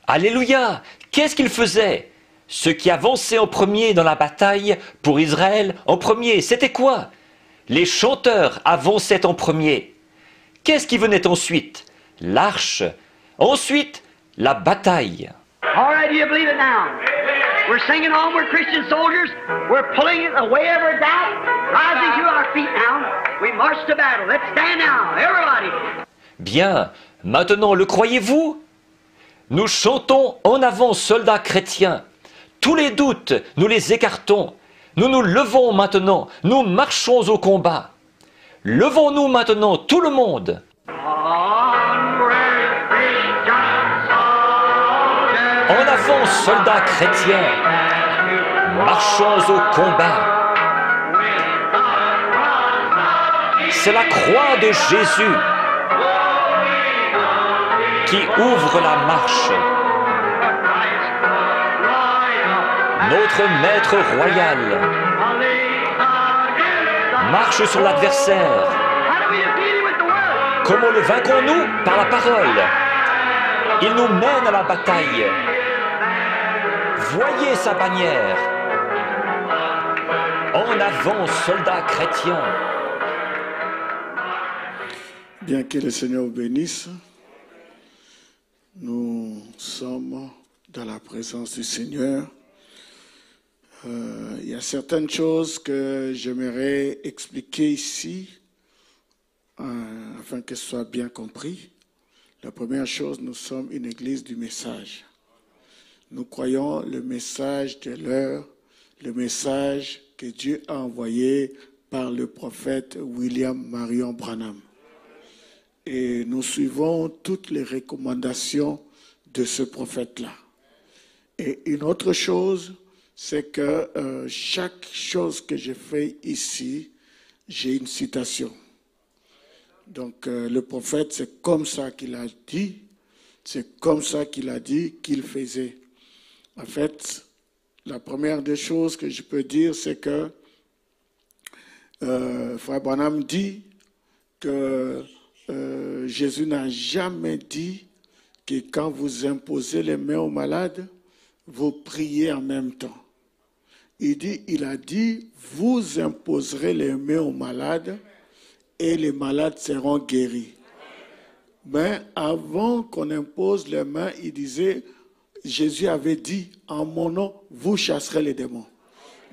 Alléluia! Qu'est-ce qu'ils faisaient? Ceux qui avançaient en premier dans la bataille pour Israël, en premier, c'était quoi? Les chanteurs avançaient en premier. Qu'est-ce qui venait ensuite? L'arche. Ensuite, la bataille. All right, do you believe it now? We're singing onward, Christian soldiers. We're pulling it away every doubt. Rising to our feet now. We march to battle. Let's stand now, everybody. Bien, maintenant le croyez-vous? Nous chantons en avant, soldats chrétiens. Tous les doutes, nous les écartons. Nous nous levons maintenant, nous marchons au combat. Levons-nous maintenant, tout le monde. En avant, soldats chrétiens. Marchons au combat. C'est la croix de Jésus qui ouvre la marche. Notre Maître royal marche sur l'adversaire. Comment le vaincrons-nous? Par la parole. Il nous mène à la bataille. Voyez sa bannière. En avant, soldats chrétiens. Bien que le Seigneur vous bénisse, nous sommes dans la présence du Seigneur. Il y a certaines choses que j'aimerais expliquer ici, afin que ce soit bien compris. La première chose, nous sommes une église du message. Nous croyons le message de l'heure, le message que Dieu a envoyé par le prophète William Marion Branham. Et nous suivons toutes les recommandations de ce prophète-là. Et une autre chose, c'est que chaque chose que je fais ici, j'ai une citation. Donc le prophète, c'est comme ça qu'il a dit, c'est comme ça qu'il a dit qu'il faisait. En fait, la première des choses que je peux dire, c'est que Frère Branham dit que Jésus n'a jamais dit que quand vous imposez les mains aux malades, vous priez en même temps. Il a dit, vous imposerez les mains aux malades et les malades seront guéris. Mais avant qu'on impose les mains, il disait, Jésus avait dit, en mon nom, vous chasserez les démons.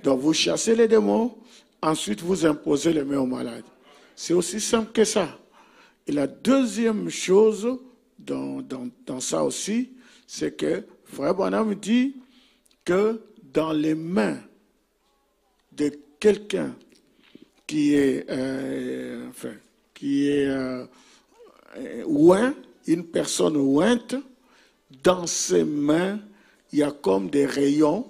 Donc vous chassez les démons, ensuite vous imposez les mains aux malades. C'est aussi simple que ça. Et la deuxième chose dans ça aussi, c'est que Frère Branham dit que dans les mains de quelqu'un qui est, oint, une personne ointe, dans ses mains, il y a comme des rayons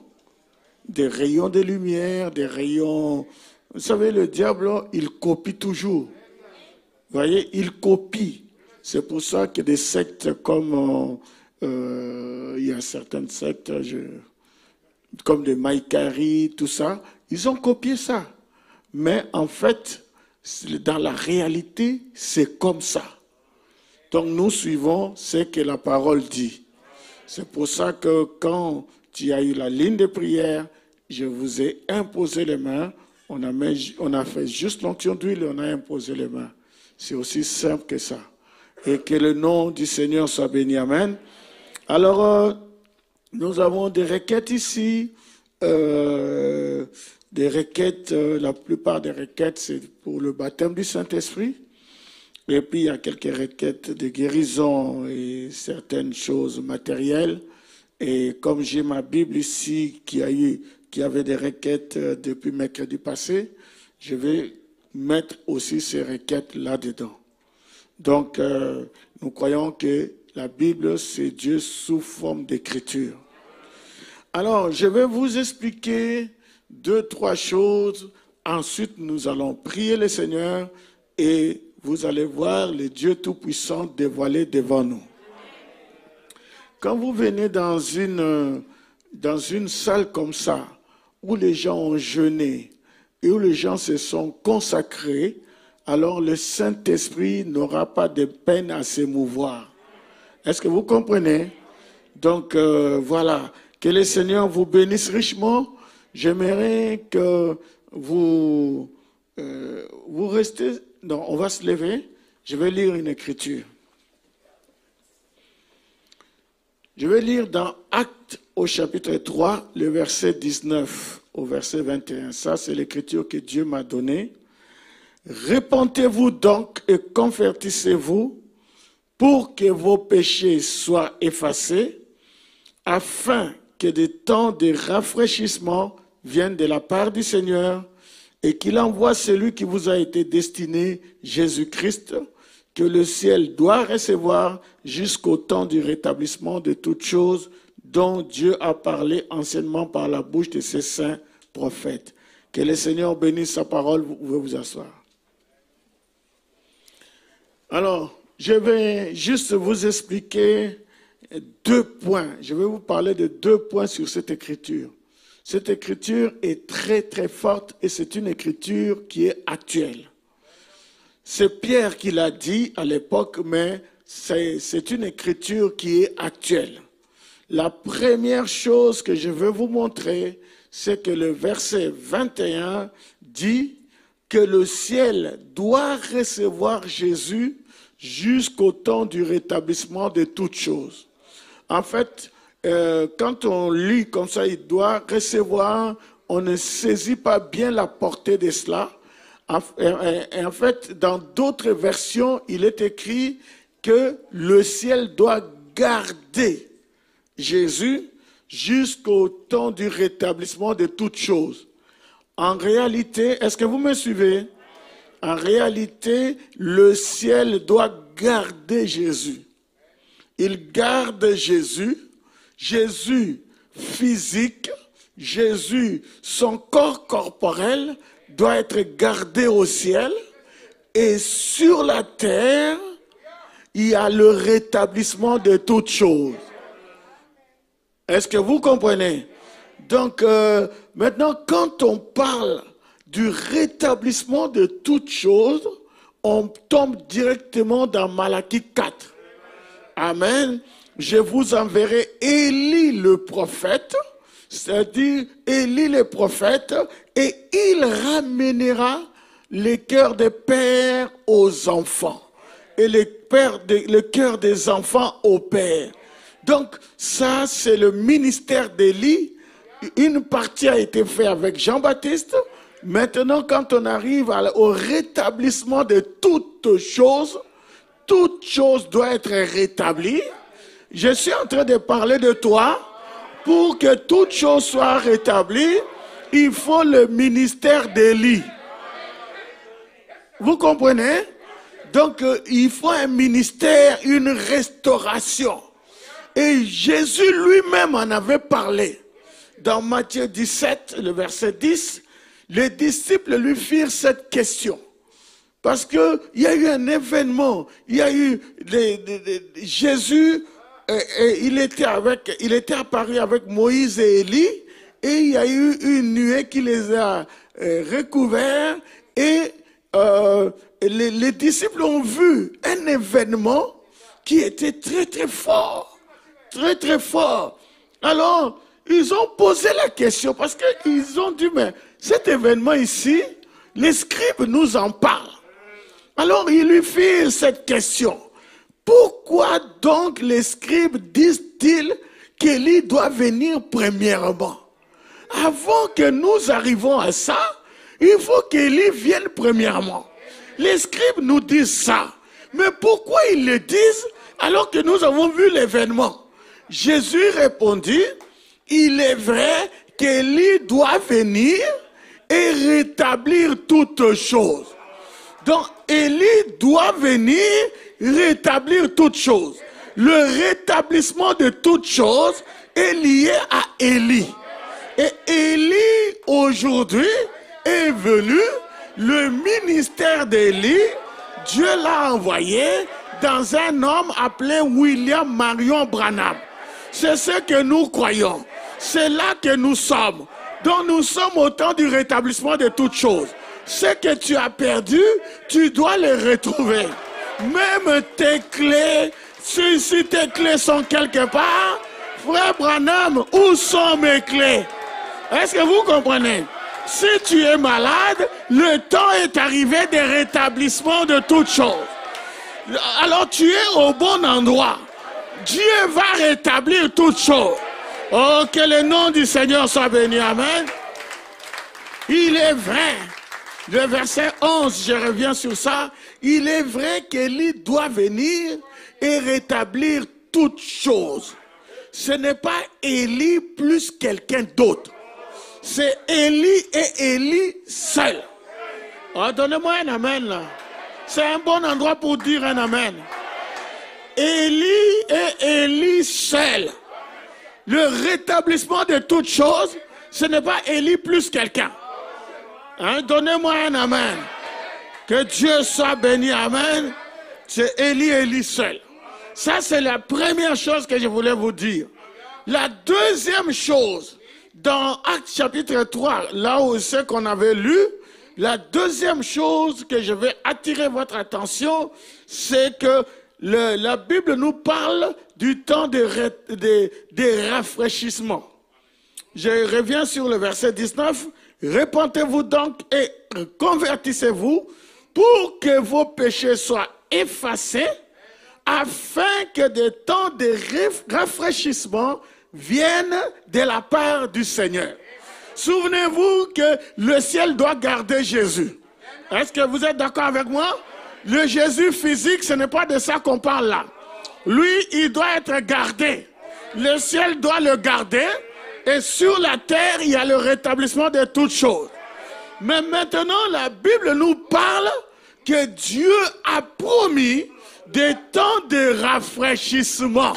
de lumière, des rayons. Vous savez, le diable, il copie toujours. Vous voyez, il copie. C'est pour ça que des sectes comme, il y a certaines sectes, comme des Maïkari, tout ça, ils ont copié ça. Mais en fait, dans la réalité, c'est comme ça. Donc nous suivons ce que la parole dit. C'est pour ça que quand il y a eu la ligne de prière, je vous ai imposé les mains, on a fait juste l'onction d'huile et on a imposé les mains. C'est aussi simple que ça. Et que le nom du Seigneur soit béni. Amen. Alors, nous avons des requêtes ici. Des requêtes, la plupart des requêtes, c'est pour le baptême du Saint-Esprit. Et puis, il y a quelques requêtes de guérison et certaines choses matérielles. Et comme j'ai ma Bible ici qui avait des requêtes depuis mercredi passé, je vais mettre aussi ces requêtes là-dedans. Donc, nous croyons que la Bible, c'est Dieu sous forme d'écriture. Alors, je vais vous expliquer 2-3 choses. Ensuite, nous allons prier le Seigneur et vous allez voir le Dieu Tout-Puissant dévoilé devant nous. Quand vous venez dans une salle comme ça, où les gens ont jeûné et où les gens se sont consacrés, alors le Saint-Esprit n'aura pas de peine à s'émouvoir. Est-ce que vous comprenez? Donc voilà, que le Seigneur vous bénisse richement. J'aimerais que vous restez. Non, on va se lever. Je vais lire une écriture. Je vais lire dans Actes au chapitre 3, le verset 19 au verset 21. Ça, c'est l'écriture que Dieu m'a donnée. Repentez-vous donc et convertissez-vous pour que vos péchés soient effacés, afin que des temps de rafraîchissement viennent de la part du Seigneur et qu'il envoie celui qui vous a été destiné, Jésus-Christ, que le ciel doit recevoir jusqu'au temps du rétablissement de toutes choses dont Dieu a parlé anciennement par la bouche de ses saints prophètes. Que le Seigneur bénisse sa parole, vous pouvez vous asseoir. Alors, je vais juste vous expliquer 2 points. Je vais vous parler de 2 points sur cette écriture. Cette écriture est très très forte et c'est une écriture qui est actuelle. C'est Pierre qui l'a dit à l'époque, mais c'est une écriture qui est actuelle. La première chose que je veux vous montrer, c'est que le verset 21 dit que le ciel doit recevoir Jésus jusqu'au temps du rétablissement de toutes choses. En fait, quand on lit comme ça, il doit recevoir, on ne saisit pas bien la portée de cela. En fait, dans d'autres versions, il est écrit que le ciel doit garder Jésus jusqu'au temps du rétablissement de toutes choses. En réalité, est-ce que vous me suivez? En réalité, le ciel doit garder Jésus. Il garde Jésus, Jésus physique, Jésus, son corps corporel doit être gardé au ciel et sur la terre, il y a le rétablissement de toutes choses. Est-ce que vous comprenez? Donc, maintenant, quand on parle du rétablissement de toutes choses, on tombe directement dans Malachie 4. Amen. Je vous enverrai Élie le prophète, c'est-à-dire Élie le prophète, et il ramènera les cœurs des pères aux enfants et le cœur des enfants aux pères. Donc, ça, c'est le ministère d'Élie. Une partie a été faite avec Jean-Baptiste. Maintenant, quand on arrive au rétablissement de toute chose doit être rétablie. Je suis en train de parler de toi. Pour que toute chose soit rétablie, il faut le ministère d'Élie. Vous comprenez? Donc, il faut un ministère, une restauration. Et Jésus lui-même en avait parlé. Dans Matthieu 17, le verset 10, les disciples lui firent cette question. Parce qu'il y a eu un événement, il y a eu Jésus, il était apparu avec Moïse et Élie, et il y a eu une nuée qui les a recouverts, et les disciples ont vu un événement qui était très très fort. Très très fort. Alors, ils ont posé la question parce qu'ils ont dit, mais cet événement ici, les scribes nous en parlent. Alors, ils lui firent cette question. Pourquoi donc les scribes disent-ils qu'Élie doit venir premièrement? Avant que nous arrivions à ça, il faut qu'Élie vienne premièrement. Les scribes nous disent ça. Mais pourquoi ils le disent alors que nous avons vu l'événement? Jésus répondit, il est vrai qu'Élie doit venir et rétablir toutes choses. Donc, Élie doit venir rétablir toutes choses. Le rétablissement de toutes choses est lié à Élie. Et Élie, aujourd'hui, est venu, le ministère d'Élie, Dieu l'a envoyé dans un homme appelé William Marion Branham. C'est ce que nous croyons. C'est là que nous sommes. Donc nous sommes au temps du rétablissement de toutes choses. Ce que tu as perdu, tu dois le retrouver. Même tes clés, si tes clés sont quelque part, frère Branham, où sont mes clés? Est-ce que vous comprenez? Si tu es malade, le temps est arrivé de rétablissement de toutes choses. Alors tu es au bon endroit. Dieu va rétablir toutes choses. Oh, que le nom du Seigneur soit béni. Amen. Il est vrai Le verset 11, je reviens sur ça. Il est vrai qu'Élie doit venir et rétablir toutes choses. Ce n'est pas Élie plus quelqu'un d'autre. C'est Élie et Élie seul. Oh, donnez-moi un amen là. C'est un bon endroit pour dire un amen. Élie et Élie seul. Le rétablissement de toutes choses, ce n'est pas Élie plus quelqu'un. Hein? Donnez-moi un amen. Que Dieu soit béni, amen. C'est Élie et Élie seul. Ça, c'est la première chose que je voulais vous dire. La deuxième chose, dans Actes chapitre 3, là où c'est qu'on avait lu, la deuxième chose que je vais attirer votre attention, c'est que la Bible nous parle du temps de rafraîchissement. Je reviens sur le verset 19. Repentez-vous donc et convertissez-vous pour que vos péchés soient effacés, afin que des temps de rafraîchissement viennent de la part du Seigneur. Souvenez-vous que le ciel doit garder Jésus. Est-ce que vous êtes d'accord avec moi? Le Jésus physique, ce n'est pas de ça qu'on parle là. Lui, il doit être gardé. Le ciel doit le garder. Et sur la terre, il y a le rétablissement de toutes choses. Mais maintenant, la Bible nous parle que Dieu a promis des temps de rafraîchissement.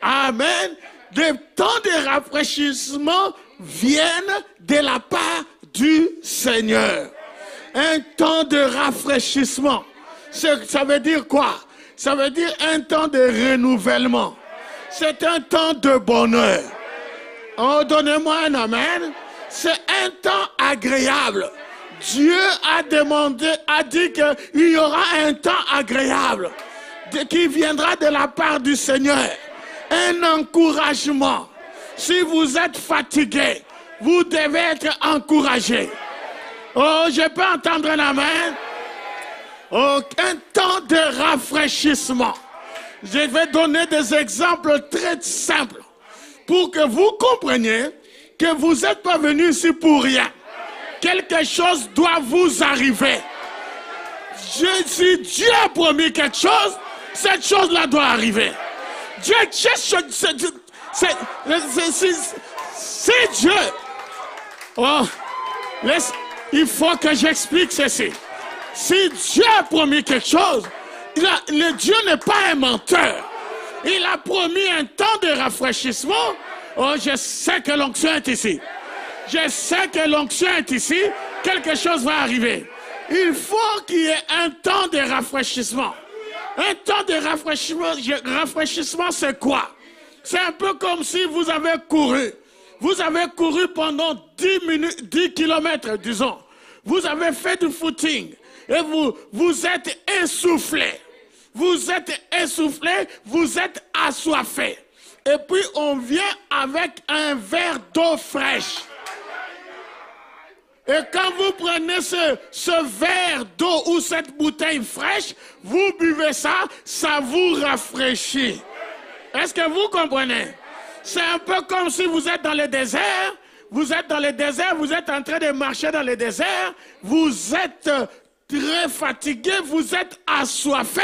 Amen. Des temps de rafraîchissement viennent de la part du Seigneur. Un temps de rafraîchissement. Ça veut dire quoi? Ça veut dire un temps de renouvellement. C'est un temps de bonheur. Oh, donnez-moi un amen. C'est un temps agréable. Dieu a dit qu'il y aura un temps agréable qui viendra de la part du Seigneur. Un encouragement. Si vous êtes fatigué, vous devez être encouragé. Oh, je peux entendre un amen. Oh, un temps de rafraîchissement. Je vais donner des exemples très simples pour que vous compreniez que vous n'êtes pas venu ici pour rien. Quelque chose doit vous arriver. Si Dieu a promis quelque chose, cette chose-là doit arriver. Dieu, c'est Dieu. Oh, il faut que j'explique ceci. Si Dieu a promis quelque chose, le Dieu n'est pas un menteur. Il a promis un temps de rafraîchissement. Oh, je sais que l'onction est ici. Je sais que l'onction est ici. Quelque chose va arriver. Il faut qu'il y ait un temps de rafraîchissement. Un temps de rafraîchissement, c'est quoi? C'est un peu comme si vous avez couru. Vous avez couru pendant 10 kilomètres, disons. Vous avez fait du footing. Et vous êtes essoufflé. Vous êtes essoufflé, vous êtes assoiffé. Et puis on vient avec un verre d'eau fraîche. Et quand vous prenez ce verre d'eau ou cette bouteille fraîche, vous buvez ça, ça vous rafraîchit. Est-ce que vous comprenez? C'est un peu comme si vous êtes dans le désert. Vous êtes dans le désert, vous êtes en train de marcher dans le désert. Vous êtes très fatigué, vous êtes assoiffé.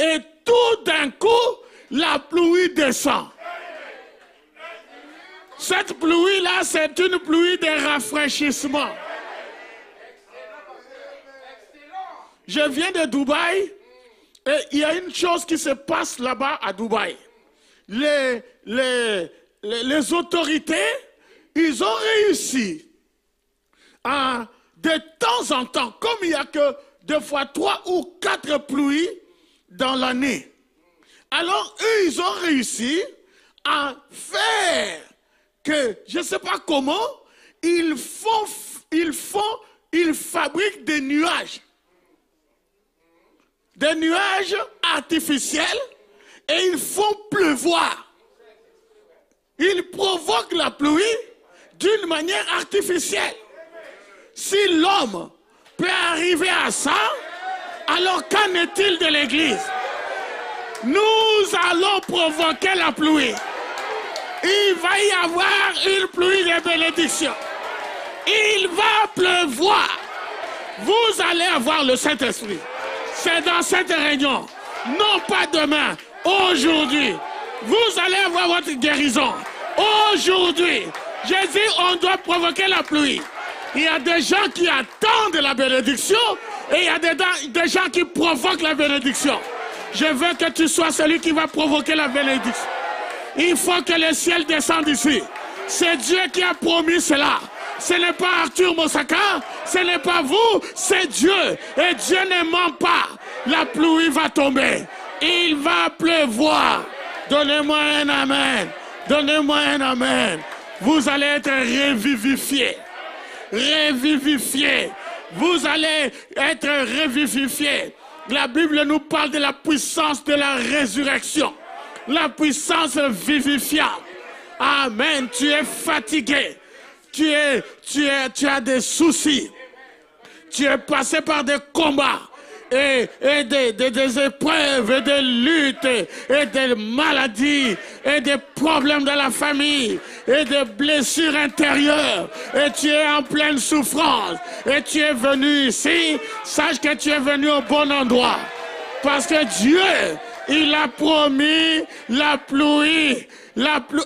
Et tout d'un coup, la pluie descend. Cette pluie-là, c'est une pluie de rafraîchissement. Je viens de Dubaï et il y a une chose qui se passe là-bas à Dubaï. Les autorités, ils ont réussi à, de temps en temps, comme il n'y a que 2 fois 3 ou 4 pluies dans l'année. Alors, eux, ils ont réussi à faire que, je ne sais pas comment, ils fabriquent des nuages. Des nuages artificiels et ils font pleuvoir. Ils provoquent la pluie d'une manière artificielle. Si l'homme peut arriver à ça, alors qu'en est-il de l'Église? Nous allons provoquer la pluie. Il va y avoir une pluie de bénédiction. Il va pleuvoir. Vous allez avoir le Saint-Esprit. C'est dans cette réunion. Non pas demain. Aujourd'hui. Vous allez avoir votre guérison. Aujourd'hui. J'ai dit, on doit provoquer la pluie. Il y a des gens qui attendent la bénédiction et il y a des gens qui provoquent la bénédiction. Je veux que tu sois celui qui va provoquer la bénédiction. Il faut que le ciel descende ici. C'est Dieu qui a promis cela. Ce n'est pas Arthur Mosaka, ce n'est pas vous, c'est Dieu. Et Dieu ne ment pas. La pluie va tomber. Il va pleuvoir. Donnez-moi un amen. Donnez-moi un amen. Vous allez être revivifiés. Revivifiés. Vous allez être revivifiés. La Bible nous parle de la puissance de la résurrection. La puissance vivifiante. Amen. Tu es fatigué. Tu as des soucis. Tu es passé par des combats. Et des épreuves, et des luttes, et des maladies, et des problèmes dans la famille, et des blessures intérieures, et tu es en pleine souffrance, et tu es venu ici, sache que tu es venu au bon endroit, parce que Dieu, il a promis la pluie,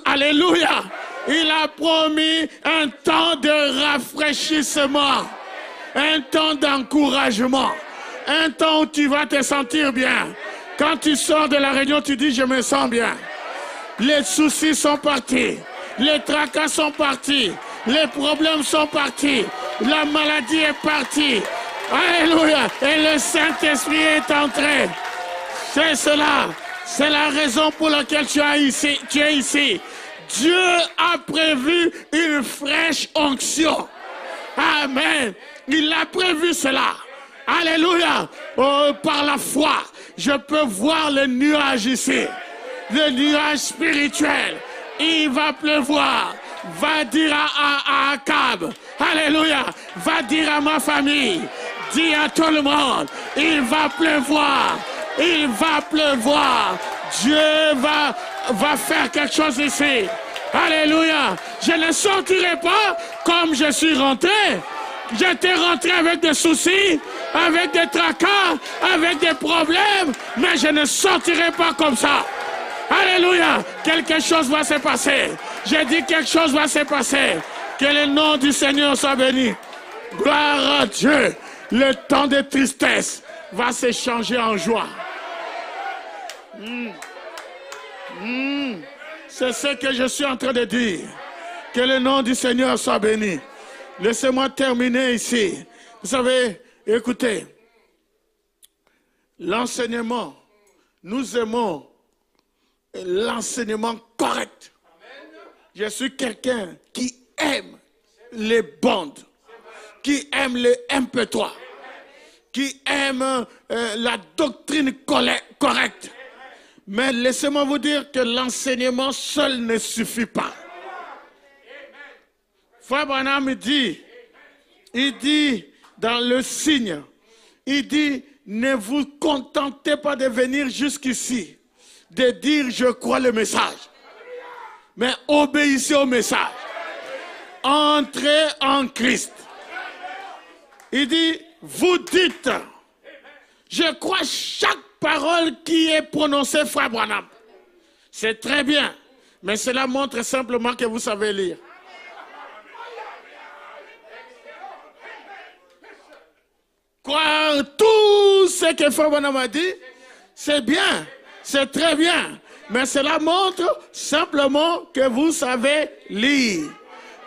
alléluia, il a promis un temps de rafraîchissement, un temps d'encouragement. Un temps où tu vas te sentir bien. Quand tu sors de la réunion, tu dis, je me sens bien. Les soucis sont partis. Les tracas sont partis. Les problèmes sont partis. La maladie est partie. Alléluia. Et le Saint-Esprit est entré. C'est cela. C'est la raison pour laquelle tu es ici. Dieu a prévu une fraîche onction. Amen. Il a prévu cela. Alléluia. Oh, par la foi, je peux voir le nuage ici. Le nuage spirituel. Il va pleuvoir. Va dire à Akab. Alléluia. Va dire à ma famille. Dis à tout le monde. Il va pleuvoir. Il va pleuvoir. Dieu va faire quelque chose ici. Alléluia. Je ne sortirai pas comme je suis rentré. J'étais rentré avec des soucis, avec des tracas, avec des problèmes, mais je ne sortirai pas comme ça. Alléluia. Quelque chose va se passer. J'ai dit quelque chose va se passer. Que le nom du Seigneur soit béni. Gloire à Dieu. Le temps de tristesse va se changer en joie. C'est ce que je suis en train de dire. Que le nom du Seigneur soit béni. Laissez-moi terminer ici. Vous savez, écoutez, l'enseignement, nous aimons l'enseignement correct. Je suis quelqu'un qui aime les bandes, qui aime les MP3, qui aime la doctrine correcte. Mais laissez-moi vous dire que l'enseignement seul ne suffit pas. Frère Branham il dit dans le signe, il dit, ne vous contentez pas de venir jusqu'ici, de dire je crois le message, mais obéissez au message. Entrez en Christ. Il dit, vous dites, je crois chaque parole qui est prononcée, frère Branham. C'est très bien, mais cela montre simplement que vous savez lire. Croire tout ce que Frère Branham a dit, c'est bien, c'est très bien. Mais cela montre simplement que vous savez lire.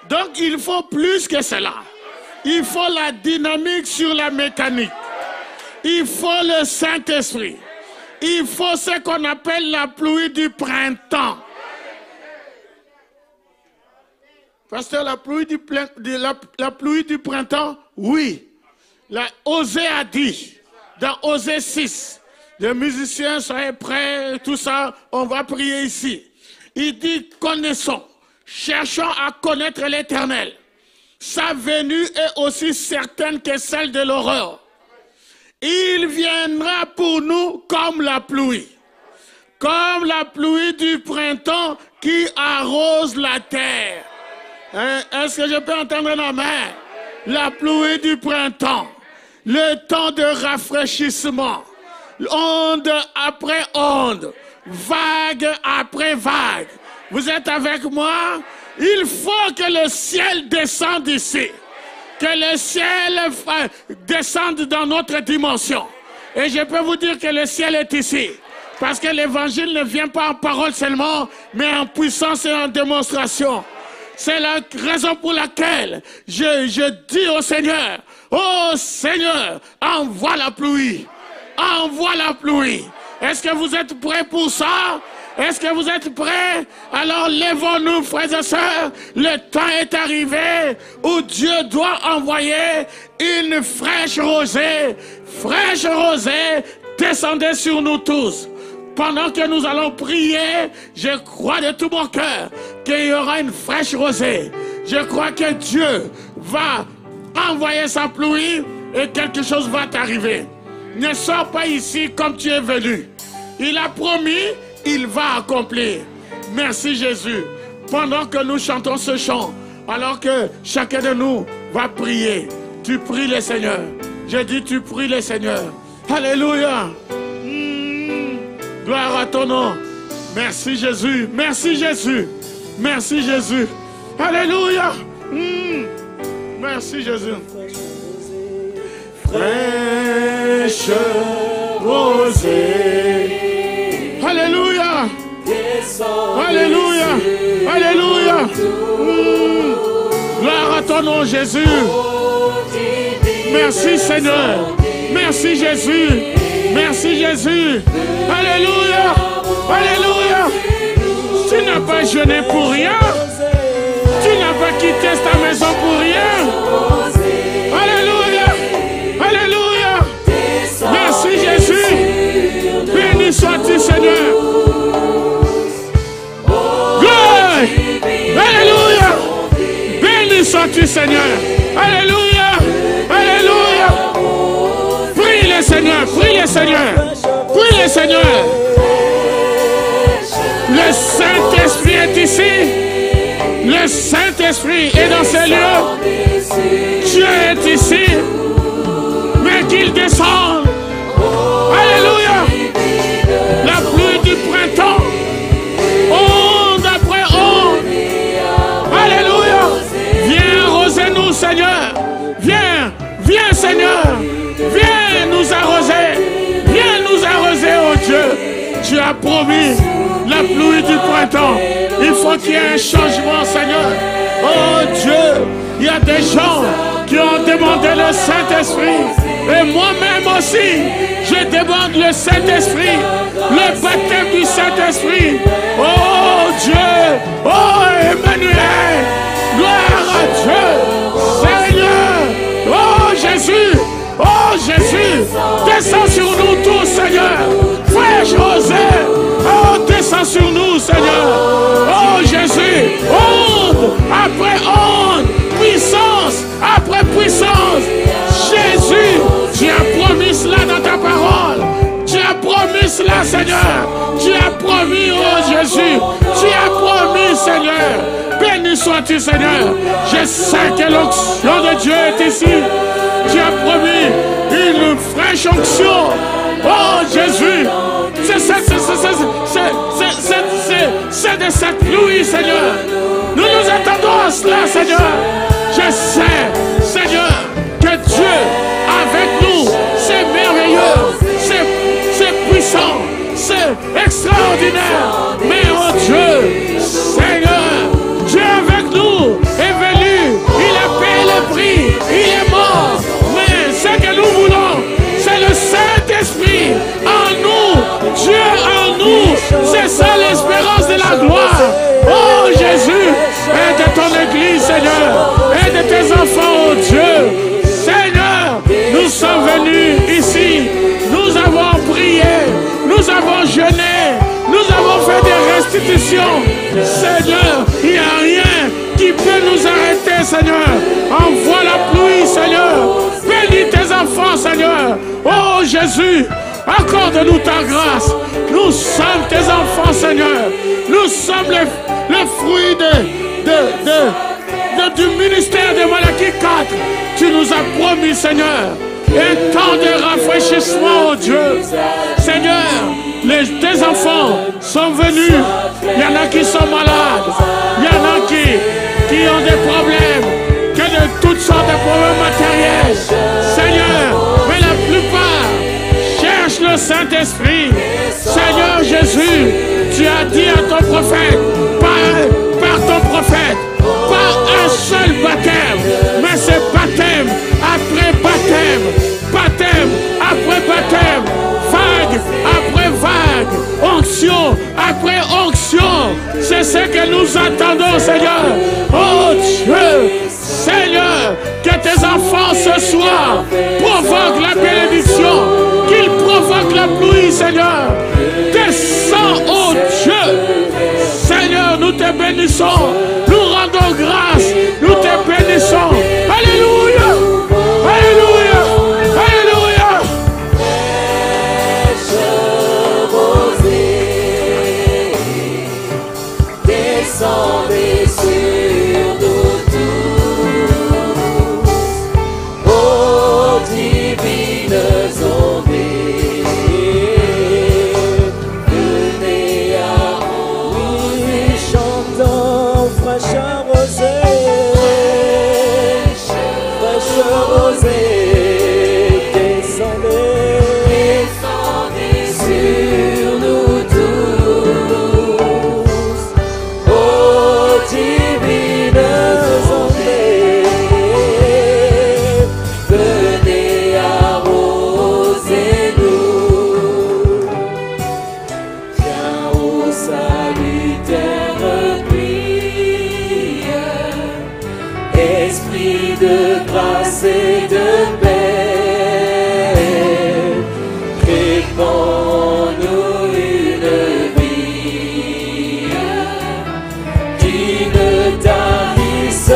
Donc il faut plus que cela. Il faut la dynamique sur la mécanique. Il faut le Saint-Esprit. Il faut ce qu'on appelle la pluie du printemps. Pasteur, la pluie du printemps, oui. Osée a dit, dans Osée 6, les musiciens soyez prêts, tout ça, on va prier ici. Il dit, connaissons, cherchons à connaître l'Éternel. Sa venue est aussi certaine que celle de l'aurore. Il viendra pour nous comme la pluie du printemps qui arrose la terre. Est-ce que je peux entendre un amen? La pluie du printemps. le temps de rafraîchissement, onde après onde, vague après vague. Vous êtes avec moi? Il faut que le ciel descende ici, que le ciel descende dans notre dimension. Et je peux vous dire que le ciel est ici. Parce que l'évangile ne vient pas en parole seulement, mais en puissance et en démonstration. C'est la raison pour laquelle je dis au Seigneur, oh Seigneur, envoie la pluie. Envoie la pluie. Est-ce que vous êtes prêts pour ça? Est-ce que vous êtes prêts? Alors lèvons-nous, frères et sœurs. Le temps est arrivé où Dieu doit envoyer une fraîche rosée. Fraîche rosée, descendez sur nous tous. Pendant que nous allons prier, je crois de tout mon cœur qu'il y aura une fraîche rosée. Je crois que Dieu va envoyer sa pluie et quelque chose va t'arriver. Ne sors pas ici comme tu es venu. Il a promis, il va accomplir. Merci Jésus. Pendant que nous chantons ce chant, alors que chacun de nous va prier, tu pries le Seigneur. Je dis tu pries le Seigneur. Alléluia. Gloire à ton nom. Merci Jésus. Merci Jésus. Merci Jésus. Alléluia. Merci Jésus. Fraîche rosée. Alléluia. Alléluia. Alléluia. Gloire à ton nom Jésus. Merci Seigneur. Merci Jésus. Merci Jésus. Alléluia. Alléluia. Tu n'as pas jeûné pour rien. Tu n'as pas quitté ta maison pour rien. Alléluia. Alléluia. Merci Jésus. Béni sois-tu Seigneur. Gloire. Alléluia. Béni sois-tu Seigneur. Alléluia. Alléluia. Prie le Seigneur. Prie le Seigneur. Prie le Seigneur. Le Saint-Esprit est ici. Le Saint-Esprit est dans ces lieux. Dieu est ici. Mais qu'il descende. Alléluia. La pluie du printemps. Onde après onde. Alléluia. Viens arroser-nous, Seigneur. Viens. Viens, Seigneur. Viens nous arroser. Viens nous arroser, oh Dieu. Tu as promis la pluie du printemps. Il faut qu'il y ait un changement, Seigneur. Oh Dieu, il y a des gens qui ont demandé le Saint-Esprit. Et moi-même aussi, je demande le Saint-Esprit, le baptême du Saint-Esprit. Oh Dieu, oh Emmanuel, gloire à Dieu, Seigneur, oh Jésus, descends sur nous tous, Seigneur. Fraîche rosée, oh descends sur nous, Seigneur. Oh Jésus, onde après onde, puissance après puissance. Jésus, tu as promis cela dans ta parole. Tu as promis cela, Seigneur. Tu as promis, oh Jésus. Tu as promis, Seigneur. Béni sois-tu, Seigneur. Je sais que l'onction de Dieu est ici. Tu as promis une fraîche onction. Oh Jésus, c'est de cette pluie, Seigneur. Nous nous attendons à cela, Seigneur. Je sais, Seigneur, que Dieu avec nous, c'est merveilleux, c'est puissant, c'est extraordinaire. Mais oh Dieu, Seigneur, Dieu avec nous est venu, il a payé le prix, il est mort. Mais ce que nous voulons, c'est le Saint-Esprit en nous, Dieu en nous. C'est ça l'espérance de la gloire. Oh Jésus, aide ton Église, Seigneur, aide tes enfants, oh Dieu. Seigneur, nous sommes venus ici, nous avons prié, nous avons jeûné, nous avons fait des restitutions. Seigneur, il n'y a rien qui peut nous arrêter, Seigneur. Envoie la pluie, Seigneur. Bénis tes enfants, Seigneur. Oh Jésus, accorde-nous ta grâce. Nous sommes tes enfants, Seigneur. Nous sommes le fruit du ministère de Malachie 4. Tu nous as promis, Seigneur. Un temps de rafraîchissement, oh Dieu. Seigneur, tes enfants sont venus. Il y en a qui sont malades. Il y en a qui ont des problèmes. Que de toutes sortes de problèmes matériels. Seigneur, mais la plupart cherchent le Saint-Esprit. Seigneur Jésus, tu as dit à ton prophète, par ton prophète, pas un seul baptême, mais c'est baptême après baptême, baptême après baptême, vague après vague, onction après onction. C'est ce que nous attendons, Seigneur. Oh Dieu, Seigneur, que tes enfants ce soir provoquent la bénédiction, qu'ils provoquent la pluie, Seigneur. Descends, oh Dieu. Seigneur, nous te bénissons, nous rendons grâce, nous te bénissons. Alléluia, alléluia, alléluia. Descendez sur nous tous, ô divines ondées, venez arroser, chantons fraîcheur rosée, fraîcheur rosée, descendez sur nous tous, ô divines ondées, venez arroser nous. Viens au salutaire pluie, esprit de grâce et de paix, répands-nous une vie qui ne tarisse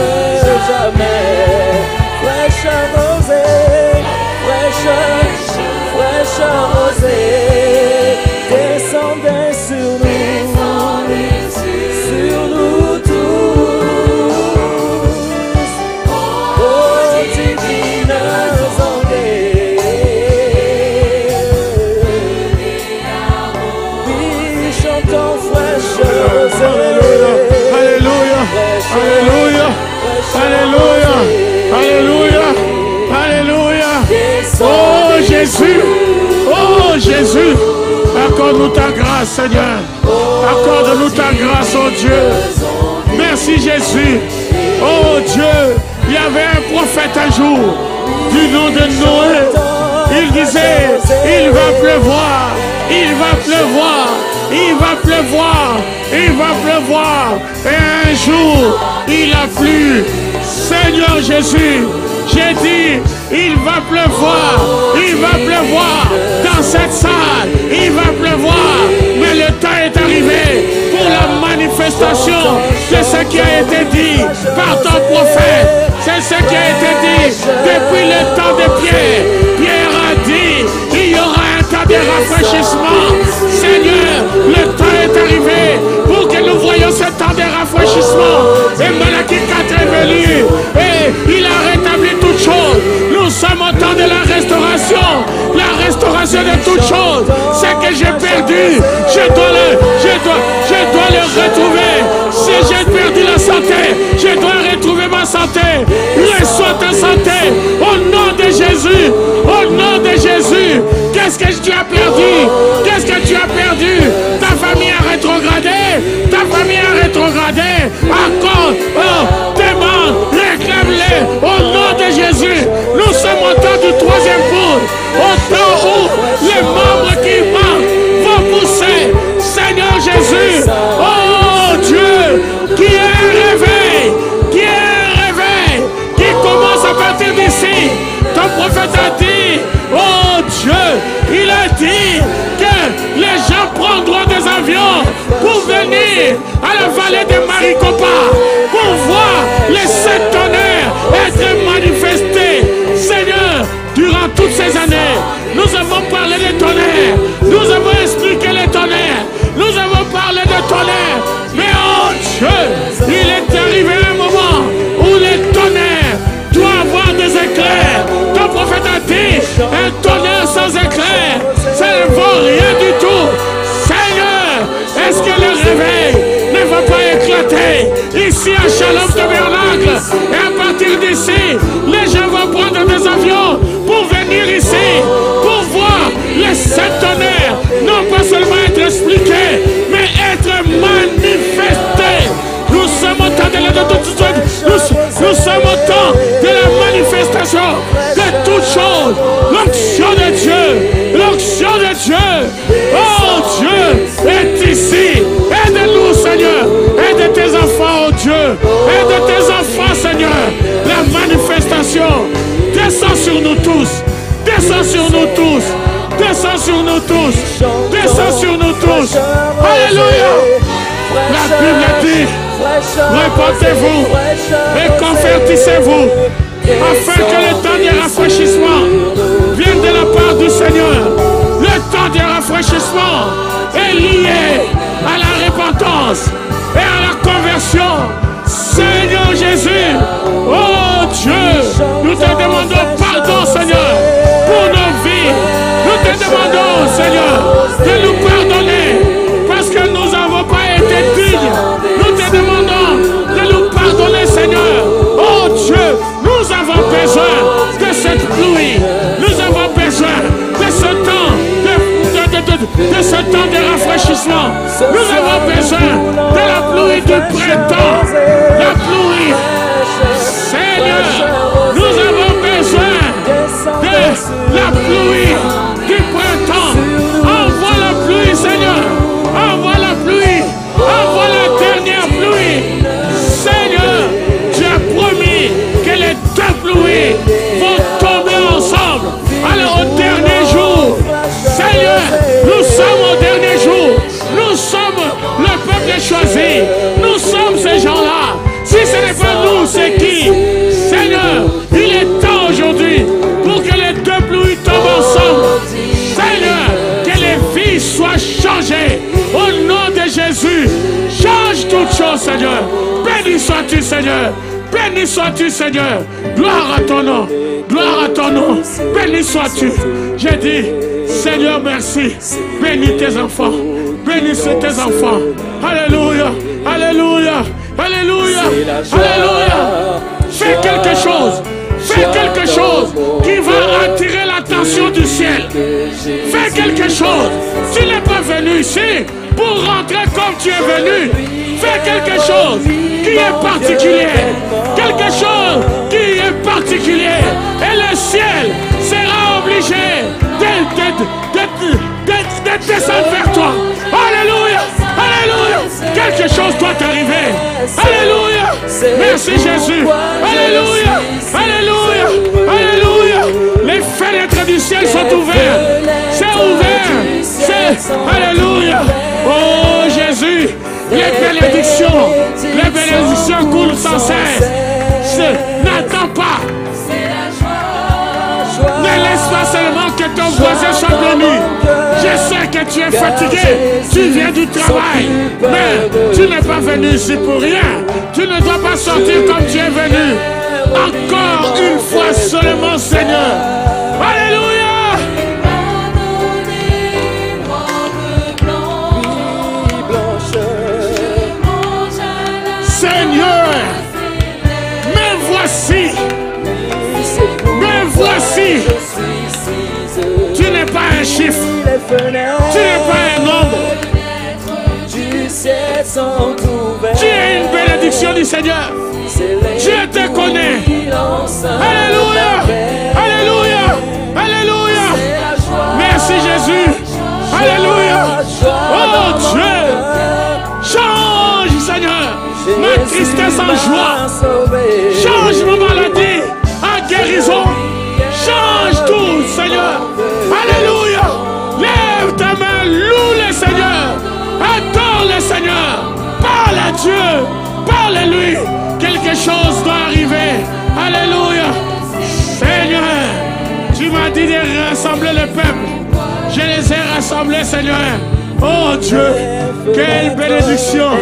jamais. fraîcheur rosée, fraîcheur rosée, descendez sur nous tous, ô divines ondées. Oui, chantons fraîcheur rosée. Alléluia, alléluia, alléluia, alléluia, alléluia. Oh Jésus, oh Jésus, accorde-nous ta grâce, Seigneur. Accorde-nous ta grâce, oh Dieu. Merci Jésus. Oh Dieu, il y avait un prophète un jour du nom de Noé. Il disait, il va pleuvoir, il va pleuvoir, il va pleuvoir, il va pleuvoir. Et un jour, il a plu. Seigneur Jésus, j'ai dit, il va pleuvoir dans cette salle, il va pleuvoir, mais le temps est arrivé pour la manifestation de ce qui a été dit par ton prophète. C'est ce qui a été dit depuis le temps de Pierre. Pierre a dit, il y aura un temps de rafraîchissement. Seigneur, le temps est arrivé pour que nous voyions ce temps de rafraîchissement. Et Malachie 4 est venu et il a rétabli toutes choses. Nous sommes au temps de la restauration de toutes choses. Ce que j'ai perdu, je dois le retrouver. Si j'ai perdu la santé, je dois retrouver ma santé. Reçois ta santé au nom de Jésus. Au nom de Jésus. Qu'est-ce que tu as perdu? Qu'est-ce que tu as perdu? Ta famille a rétrogradé. Ta famille a rétrogradé. Encore, demande, réclame-les au nom de Jésus. Nous sommes au temps du troisième cours. Au temps où les membres qui manquent vont pousser. Seigneur Jésus, oh Dieu, qui est un réveil, qui commence à partir d'ici. Ton prophète a dit, oh Dieu, il a dit que les gens prendront des avions pour venir à la vallée de Maricopa pour voir les 7 tonnerres être manifestés. Seigneur, durant toutes ces années, nous avons parlé des tonnerres, nous avons expliqué les tonnerres, nous avons parlé de tonnerres, mais oh Dieu, il est arrivé un moment où les tonnerres doivent avoir des éclairs. Ton prophète a dit, ici à Shalom Tabernacle. Et à partir d'ici, les gens vont prendre des avions pour venir ici, pour voir les sept tonnerres, non pas seulement être expliqués, mais être manifestés. Nous sommes au temps de nous sommes au temps de la manifestation de toutes choses. L'onction de Dieu, l'onction de Dieu. Oh Dieu est ici. Aide-nous Seigneur, aide tes enfants, oh Dieu, aide tes enfants Seigneur. La manifestation descend sur nous tous, descend sur nous tous, descend sur nous tous, descend sur nous tous. Alléluia. La Bible dit, répentez-vous et convertissez-vous, afin que le temps du rafraîchissement vienne de la part du Seigneur. Le temps du rafraîchissement est lié à la repentance et à la conversion. Seigneur Jésus, oh Dieu, nous te demandons pardon Seigneur pour nos vies. Nous te demandons Seigneur de nous pardonner parce que nous n'avons pas été dignes. Nous te demandons de nous pardonner Seigneur. Oh Dieu, nous avons besoin de cette pluie. Nous avons besoin de ce temps de ce temps de rafraîchissement. Nous avons besoin de la pluie du printemps. La pluie, Seigneur, nous avons besoin de la pluie du printemps. Envoie la pluie, Seigneur. Envoie la pluie. Envoie la dernière pluie. Seigneur, tu as promis que les deux pluies vont tomber ensemble. Alors au dernier jour, Seigneur, nous sommes au dernier jour. Nous sommes le peuple choisi. Nous sommes ces gens-là. Si ce n'est pas nous, c'est qui? Seigneur, il est temps aujourd'hui pour que les deux pluies tombent ensemble. Seigneur, que les vies soient changées. Au nom de Jésus, change toutes choses, Seigneur. Béni sois-tu, Seigneur. Béni sois-tu, Seigneur. Gloire à ton nom. Gloire à ton nom. Béni sois-tu. J'ai dit, Seigneur, merci. Bénis tes enfants. Bénis tes enfants. Alléluia. Alléluia. Alléluia. Alléluia. Fais quelque chose. Fais quelque chose qui va attirer l'attention du ciel. Fais quelque chose. Tu n'es pas venu ici pour rentrer comme tu es venu. Fais quelque chose qui est particulier. Quelque chose qui est particulier. Et le ciel sera obligé de descendre vers toi. Alléluia. Alléluia. Quelque chose doit arriver. Alléluia. Merci Jésus. Alléluia. Alléluia. Alléluia. Les fenêtres du ciel sont ouvertes. C'est ouvert. C'est... Alléluia. Oh Jésus. Les bénédictions coulent sans cesse. N'attends pas. Ne laisse pas seulement que ton voisin soit béni. Je sais que tu es fatigué, tu viens du travail, mais tu n'es pas venu ici pour rien. Tu ne dois pas sortir comme tu es venu. Encore une fois seulement, Seigneur. Alléluia. Seigneur, me voici. Me voici. Tu n'es pas un chiffre. Tu n'es pas un nombre. Tu es une bénédiction du Seigneur. Je te connais. Alléluia. Alléluia. Alléluia. Merci Jésus. Alléluia. Oh Dieu. Change Seigneur ma tristesse en joie. Change ma maladie en guérison. Change tout Seigneur. Alléluia. Lève ta main, loue le Seigneur. Adore le Seigneur. Parle à Dieu. Parle à lui. Quelque chose doit arriver. Alléluia. Seigneur, tu m'as dit de rassembler le peuple. Je les ai rassemblés, Seigneur. Oh Dieu, quelle bénédiction.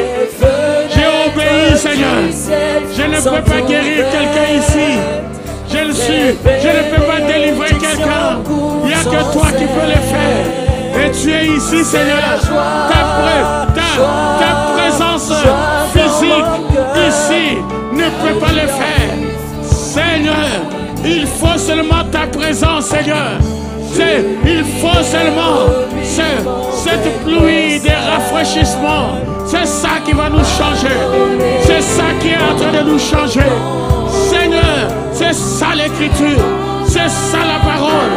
J'ai obéi, Seigneur. Je ne peux pas guérir quelqu'un ici. Je ne peux pas délivrer quelqu'un. Il n'y a que toi qui peux le faire. Et tu es ici, Seigneur. Ta présence physique ici ne peut pas le faire. Seigneur, il faut seulement ta présence, Seigneur. Il faut seulement cette pluie des rafraîchissements. C'est ça qui va nous changer. C'est ça qui est en train de nous changer. Seigneur, c'est ça l'écriture. C'est ça la parole.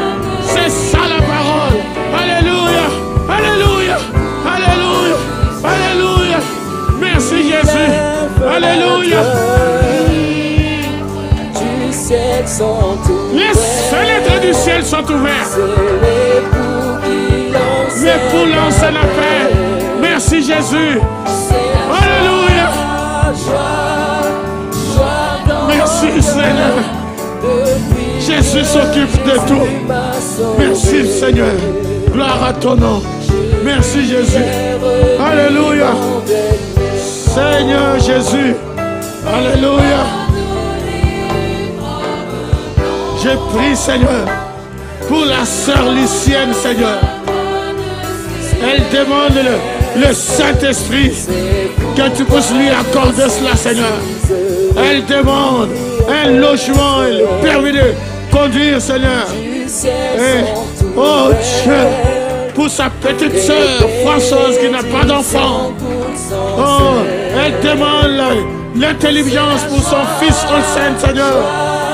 C'est ça la parole. Alléluia. Alléluia. Alléluia. Alléluia. Merci Jésus. Alléluia. Les fenêtres du ciel sont ouvertes. Les poules lancent la paix. Merci Jésus. Alléluia. Merci Seigneur. Jésus s'occupe de tout. Merci Seigneur. Gloire à ton nom. Merci Jésus. Alléluia. Seigneur Jésus. Alléluia. Je prie, Seigneur, pour la sœur Lucienne, Seigneur. Elle demande le Saint-Esprit, que tu puisses lui accorder cela, Seigneur. Elle demande un logement, le permis de conduire, Seigneur. Et, oh Dieu, pour sa petite sœur Françoise qui n'a pas d'enfant. Oh, elle demande l'intelligence pour son fils Olsen, Seigneur,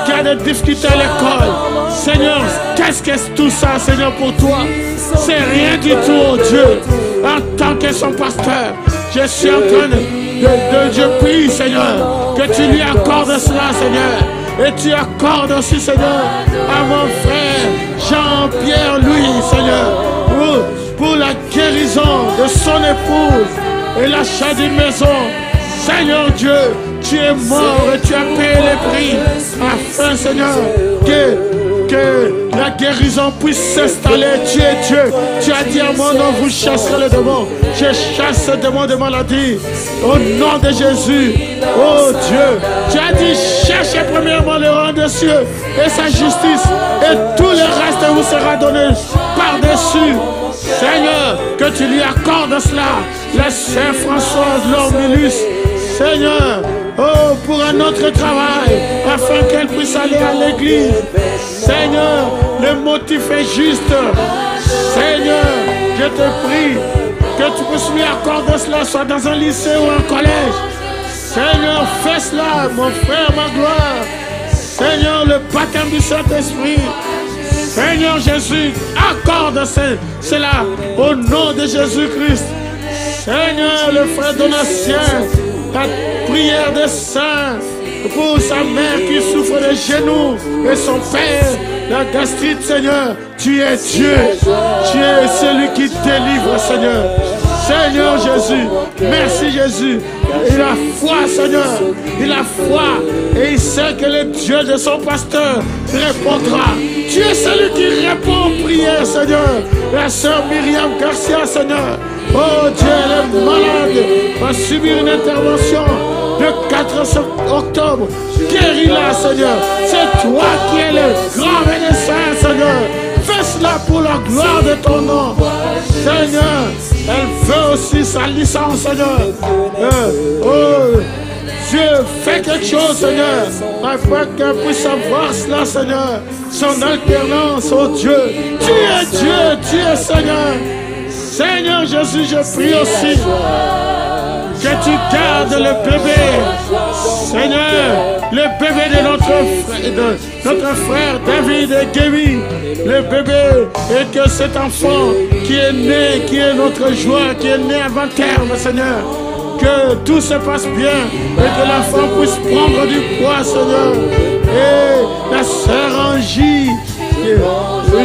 qui a des difficultés à l'école. Seigneur, qu'est-ce que c'est tout ça, Seigneur, pour toi? C'est rien du tout, oh Dieu. En tant que son pasteur, je suis en train je prie, Seigneur, que tu lui accordes cela, Seigneur. Et tu accordes aussi, Seigneur, à mon frère Jean-Pierre Louis, Seigneur, pour la guérison de son épouse et l'achat d'une maison. Seigneur Dieu, tu es mort et tu as payé les prix afin, Seigneur, que la guérison puisse s'installer. Tu es Dieu. Tu as dit à mon nom, vous chasserez les démons. Je chasse ce démon de maladie au nom de Jésus. Oh Dieu, tu as dit, cherchez premièrement le rang des cieux et sa justice, et tout le reste vous sera donné par-dessus. Seigneur, que tu lui accordes cela. La sœur Françoise Lormilus, Seigneur, oh, pour un autre travail, afin qu'elle puisse aller à l'église. Seigneur, le motif est juste. Seigneur, je te prie que tu puisses lui accorder cela, soit dans un lycée ou un collège. Seigneur, fais cela, mon frère, ma gloire. Seigneur, le baptême du Saint-Esprit. Seigneur Jésus, accorde cela au nom de Jésus-Christ. Seigneur, le frère Donatien, la prière des saints pour sa mère qui souffre des genoux et son père, la gastrite, Seigneur. Tu es Dieu, tu es celui qui délivre, Seigneur. Seigneur Jésus, merci Jésus. Il a foi, Seigneur. Il a foi et il sait que le Dieu de son pasteur répondra. Tu es celui qui répond aux prières, Seigneur. La sœur Myriam Garcia, Seigneur. Oh Dieu, elle est malade, va subir une intervention le 4 octobre. Guéris-la, Seigneur. C'est toi qui es le grand médecin, Seigneur. Fais cela pour la gloire de ton nom. Seigneur, elle veut aussi sa licence, Seigneur. Oh Dieu, fais quelque chose, Seigneur, afin qu'elle puisse avoir cela, Seigneur. Son alternance, oh Dieu. Tu es Dieu, tu es Seigneur. Seigneur Jésus, je prie aussi que tu gardes le bébé. Seigneur, le bébé de notre frère David et Gémy, le bébé, et que cet enfant qui est né, qui est notre joie, qui est né avant terme, Seigneur, que tout se passe bien et que l'enfant puisse prendre du poids, Seigneur. Et la sœur Angie,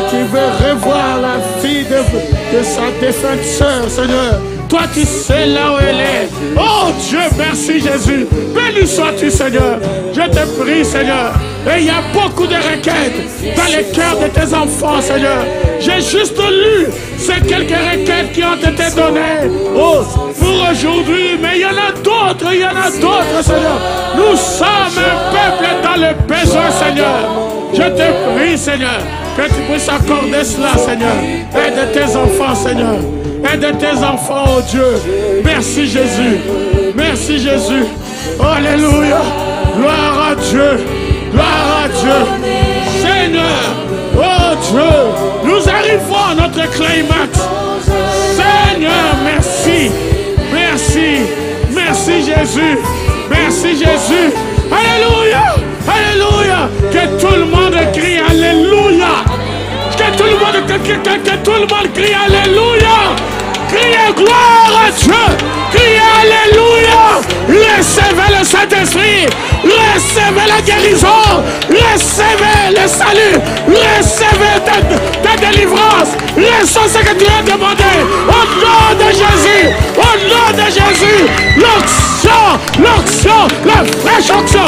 qui veut revoir la fille de sa défunte sœur, Seigneur. Toi, tu sais là où elle est. Oh Dieu, merci Jésus. Béni sois-tu, Seigneur. Je te prie, Seigneur. Et il y a beaucoup de requêtes dans les cœurs de tes enfants, Seigneur. J'ai juste lu ces quelques requêtes qui ont été données pour aujourd'hui. Mais il y en a d'autres, Seigneur. Nous sommes un peuple dans le besoin, Seigneur. Je te prie, Seigneur, que tu puisses accorder cela, Seigneur. Aide tes enfants, Seigneur. Aide tes enfants, oh Dieu. Merci Jésus. Merci Jésus. Alléluia. Gloire à Dieu. Gloire à Dieu. Seigneur, oh Dieu, nous arrivons à notre climax. Seigneur, merci. Merci. Merci Jésus. Merci Jésus. Alléluia. Alléluia. Que tout le monde crie Alléluia. Que tout le monde crie Alléluia. Criez gloire à Dieu. Criez Alléluia. Recevez le Saint-Esprit. Recevez la guérison. Recevez le salut. Recevez ta délivrance. Reçois ce que tu as demandé. Au nom de Jésus. Au nom de Jésus. L'onction, la fraîche onction.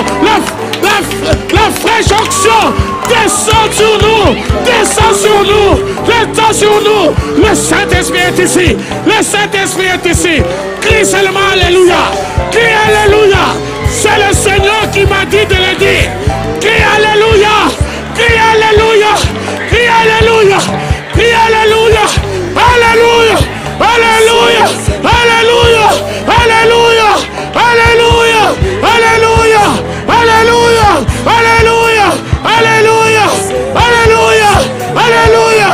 La fraîche onction. Descends sur nous. Descends sur nous. Descends sur nous. Le Saint-Esprit est ici. Le Saint-Esprit est ici. Crie seulement Alléluia. Crie Alléluia. C'est le Seigneur qui m'a dit de le dire. Crie Alléluia. Crie Alléluia. Crie Alléluia. Crie Alléluia. Alléluia. Alléluia. Alléluia. Alléluia. Alléluia. Alléluia. Alléluia. Alléluia. Alléluia. Alléluia. Alléluia.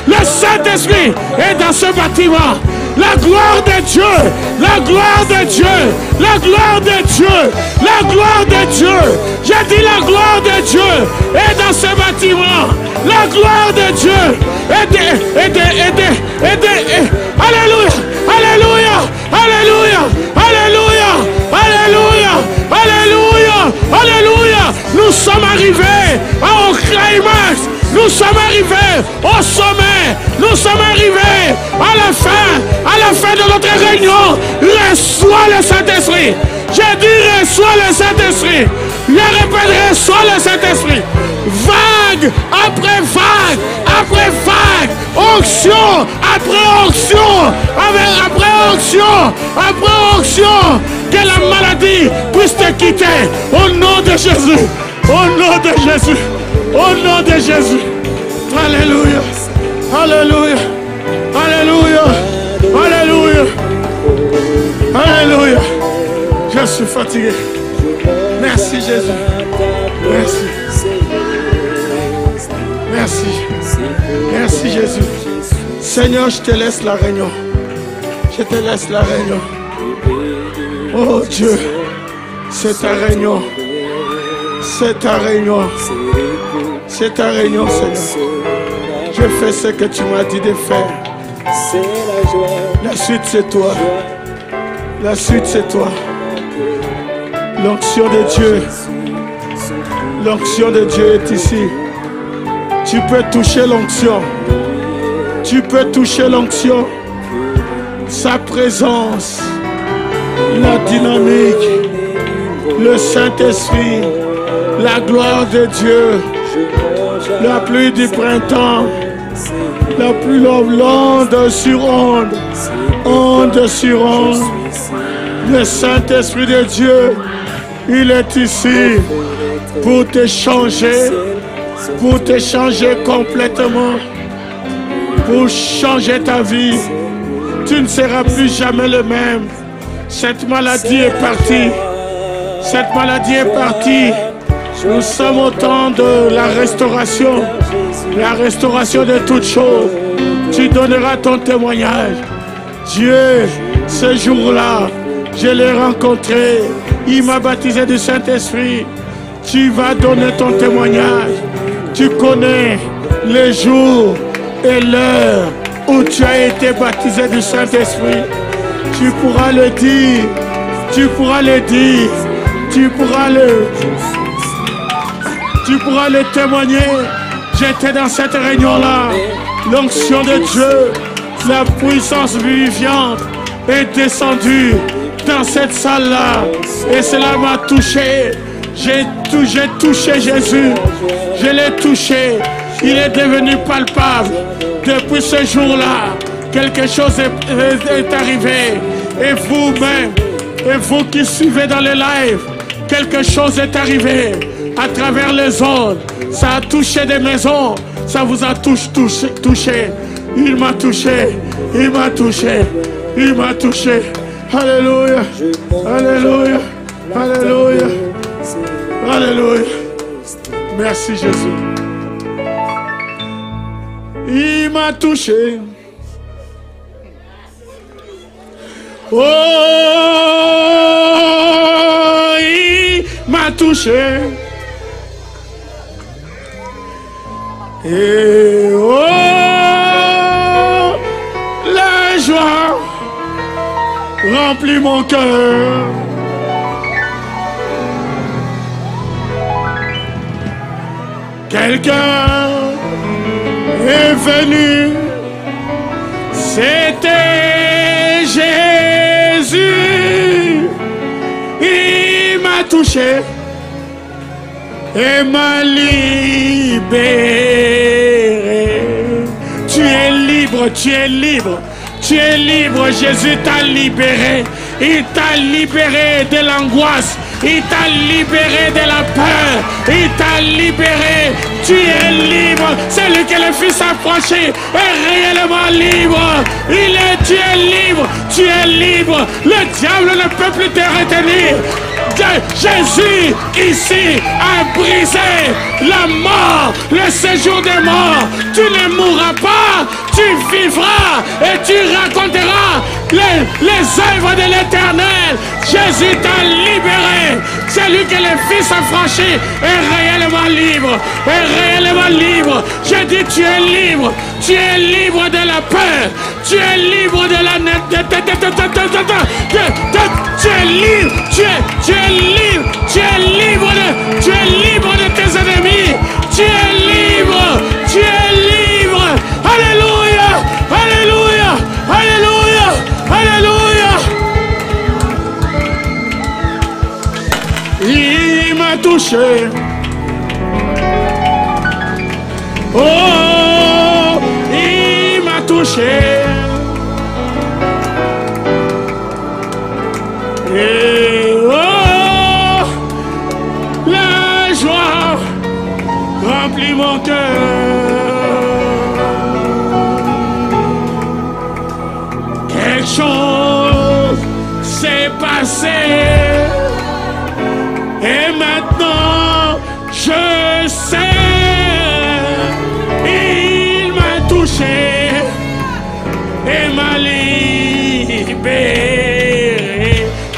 Le Saint-Esprit est dans ce bâtiment. La gloire de Dieu, la gloire de Dieu, la gloire de Dieu, la gloire de Dieu. J'ai dit la gloire de Dieu est dans ce bâtiment. La gloire de Dieu Alléluia, Alléluia, Alléluia, Alléluia, Alléluia, Alléluia, Alléluia. Nous sommes arrivés au climax. Nous sommes arrivés au sommet. Nous sommes arrivés à la fin de notre réunion. Reçois le Saint-Esprit. J'ai dit reçois le Saint-Esprit. Je répète, reçois le Saint-Esprit. Vague après vague, après vague. Onction après onction. Après onction, après onction. Que la maladie puisse te quitter. Au nom de Jésus. Au nom de Jésus. Au nom de Jésus. Alléluia. Alléluia. Alléluia. Alléluia. Alléluia. Je suis fatigué. Merci Jésus. Merci. Merci. Merci Jésus. Seigneur, je te laisse la réunion. Je te laisse la réunion. Oh Dieu, c'est ta réunion. C'est ta réunion. C'est ta réunion, Seigneur. Je fais ce que tu m'as dit de faire. La suite, c'est toi. La suite, c'est toi. L'onction de Dieu. L'onction de Dieu est ici. Tu peux toucher l'onction. Tu peux toucher l'onction. Sa présence. La dynamique. Le Saint-Esprit. La gloire de Dieu. La pluie du printemps. La pluie onde sur onde. Onde sur onde. Le Saint-Esprit de Dieu, il est ici pour te changer complètement, pour changer ta vie. Tu ne seras plus jamais le même. Cette maladie est partie. Cette maladie est partie. Nous sommes au temps de la restauration de toutes choses. Tu donneras ton témoignage. Dieu, ce jour-là, je l'ai rencontré. Il m'a baptisé du Saint-Esprit. Tu vas donner ton témoignage. Tu connais les jours et l'heure où tu as été baptisé du Saint-Esprit. Tu pourras le dire. Tu pourras le dire. Tu pourras le témoigner. J'étais dans cette réunion-là. L'onction de Dieu, la puissance vivifiante est descendue dans cette salle-là. Et cela m'a touché. J'ai touché Jésus. Je l'ai touché. Il est devenu palpable. Depuis ce jour-là, quelque chose est arrivé. Et vous-même, et vous qui suivez dans les lives, quelque chose est arrivé à travers les ondes. Ça a touché des maisons. Ça vous a touché. Il m'a touché. Il m'a touché. Il m'a touché. Alléluia. Alléluia. Alléluia. Alléluia. Merci Jésus. Il m'a touché. Oh, il m'a touché. Et oh, la joie remplit mon cœur. Quelqu'un est venu, c'était Jésus. Il m'a touché et m'a libéré. Tu es libre, tu es libre, tu es libre. Jésus t'a libéré. Il t'a libéré de l'angoisse. Il t'a libéré de la peur. Il t'a libéré. Tu es libre. Celui que le Fils a franchi est réellement libre. Tu es libre. Tu es libre. Le diable ne peut plus te retenir. Jésus ici a brisé la mort, le séjour des morts. Tu ne mourras pas, tu vivras et tu raconteras les œuvres de l'Éternel. Jésus t'a libéré. Celui que le Fils a franchi est réellement libre. Est réellement libre. Je dis tu es libre. Tu es libre de la peur. Tu es libre de la... Tu es libre. Tu es libre. Tu es libre de tes ennemis. Tu es libre. Tu es libre. Alléluia. Alléluia. Alléluia. Alléluia. Il m'a touché. Oh, il m'a touché. Et oh, la joie remplit mon cœur. Quelque chose s'est passé. Et maintenant, je sais. Il m'a touché et m'a libéré.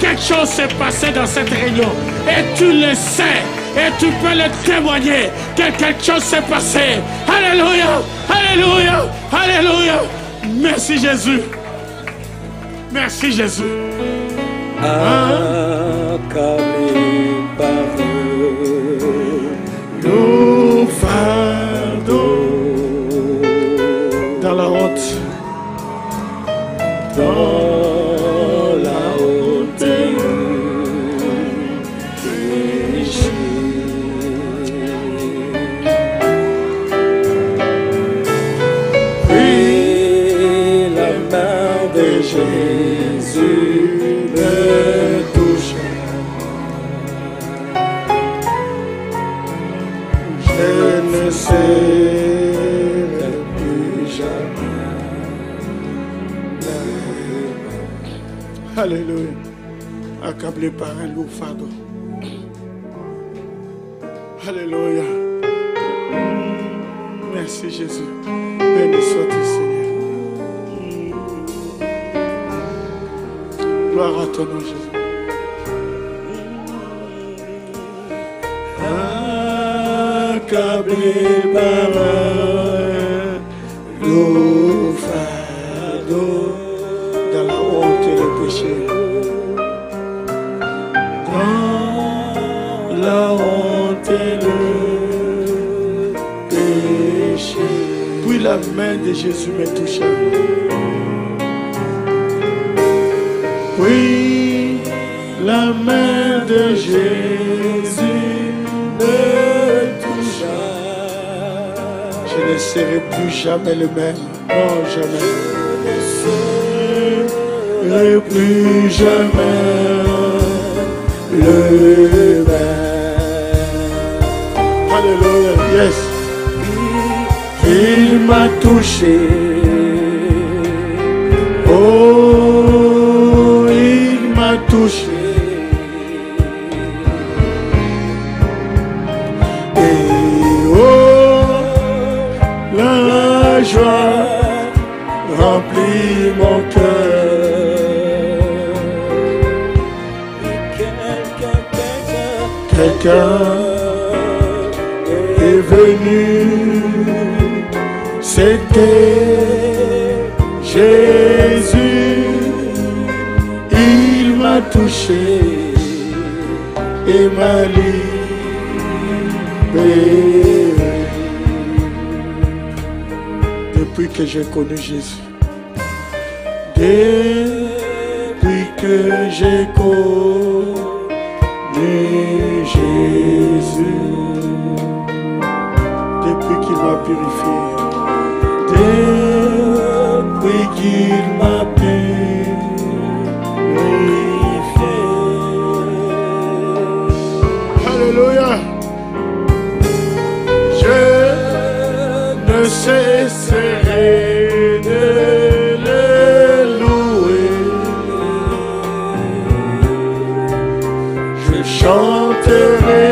Quelque chose s'est passé dans cette réunion et tu le sais et tu peux le témoigner que quelque chose s'est passé. Alléluia, alléluia, alléluia. Merci Jésus. Merci Jésus. Accablé par le fardeau dans la honte. Dans la honte péché. Puis la main de Jésus me touche. Je ne serai plus jamais. Alléluia. Accablé par un lourd fardeau. Alléluia. Merci Jésus. Béni sois-tu Seigneur. Gloire à ton nom Jésus. Accablé par un lourd fardeau dans la honte et le péché. Dans la honte et le péché. Puis la main de Jésus me toucha. Oui, la main de Jésus me toucha. Je ne serai plus jamais le même. Non, jamais. Je ne serai plus jamais le même. Alléluia. Yes. Il m'a touché. Oh, il touché. Et oh, la joie remplit mon cœur. Quelqu'un est venu, c'était Jésus. Il m'a touché et m'a libéré. Depuis que j'ai connu Jésus, depuis que j'ai connu Jésus, depuis qu'il m'a purifié, depuis qu'il m'a purifié. Alléluia. Je ne cesserai de le louer. Je chanterai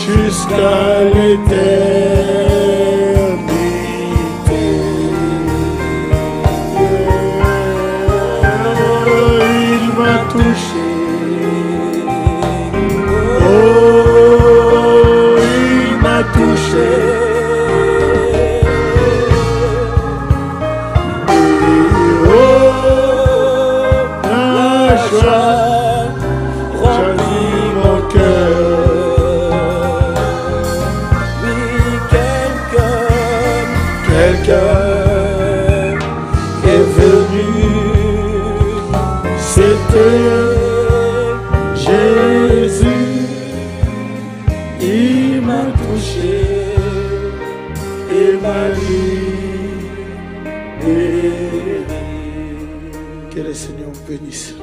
jusqu'à l'éternité. Il m'a touché. Oh, il m'a touché. Jésus, il m'a touché et m'a libéré. Que le Seigneur bénisse.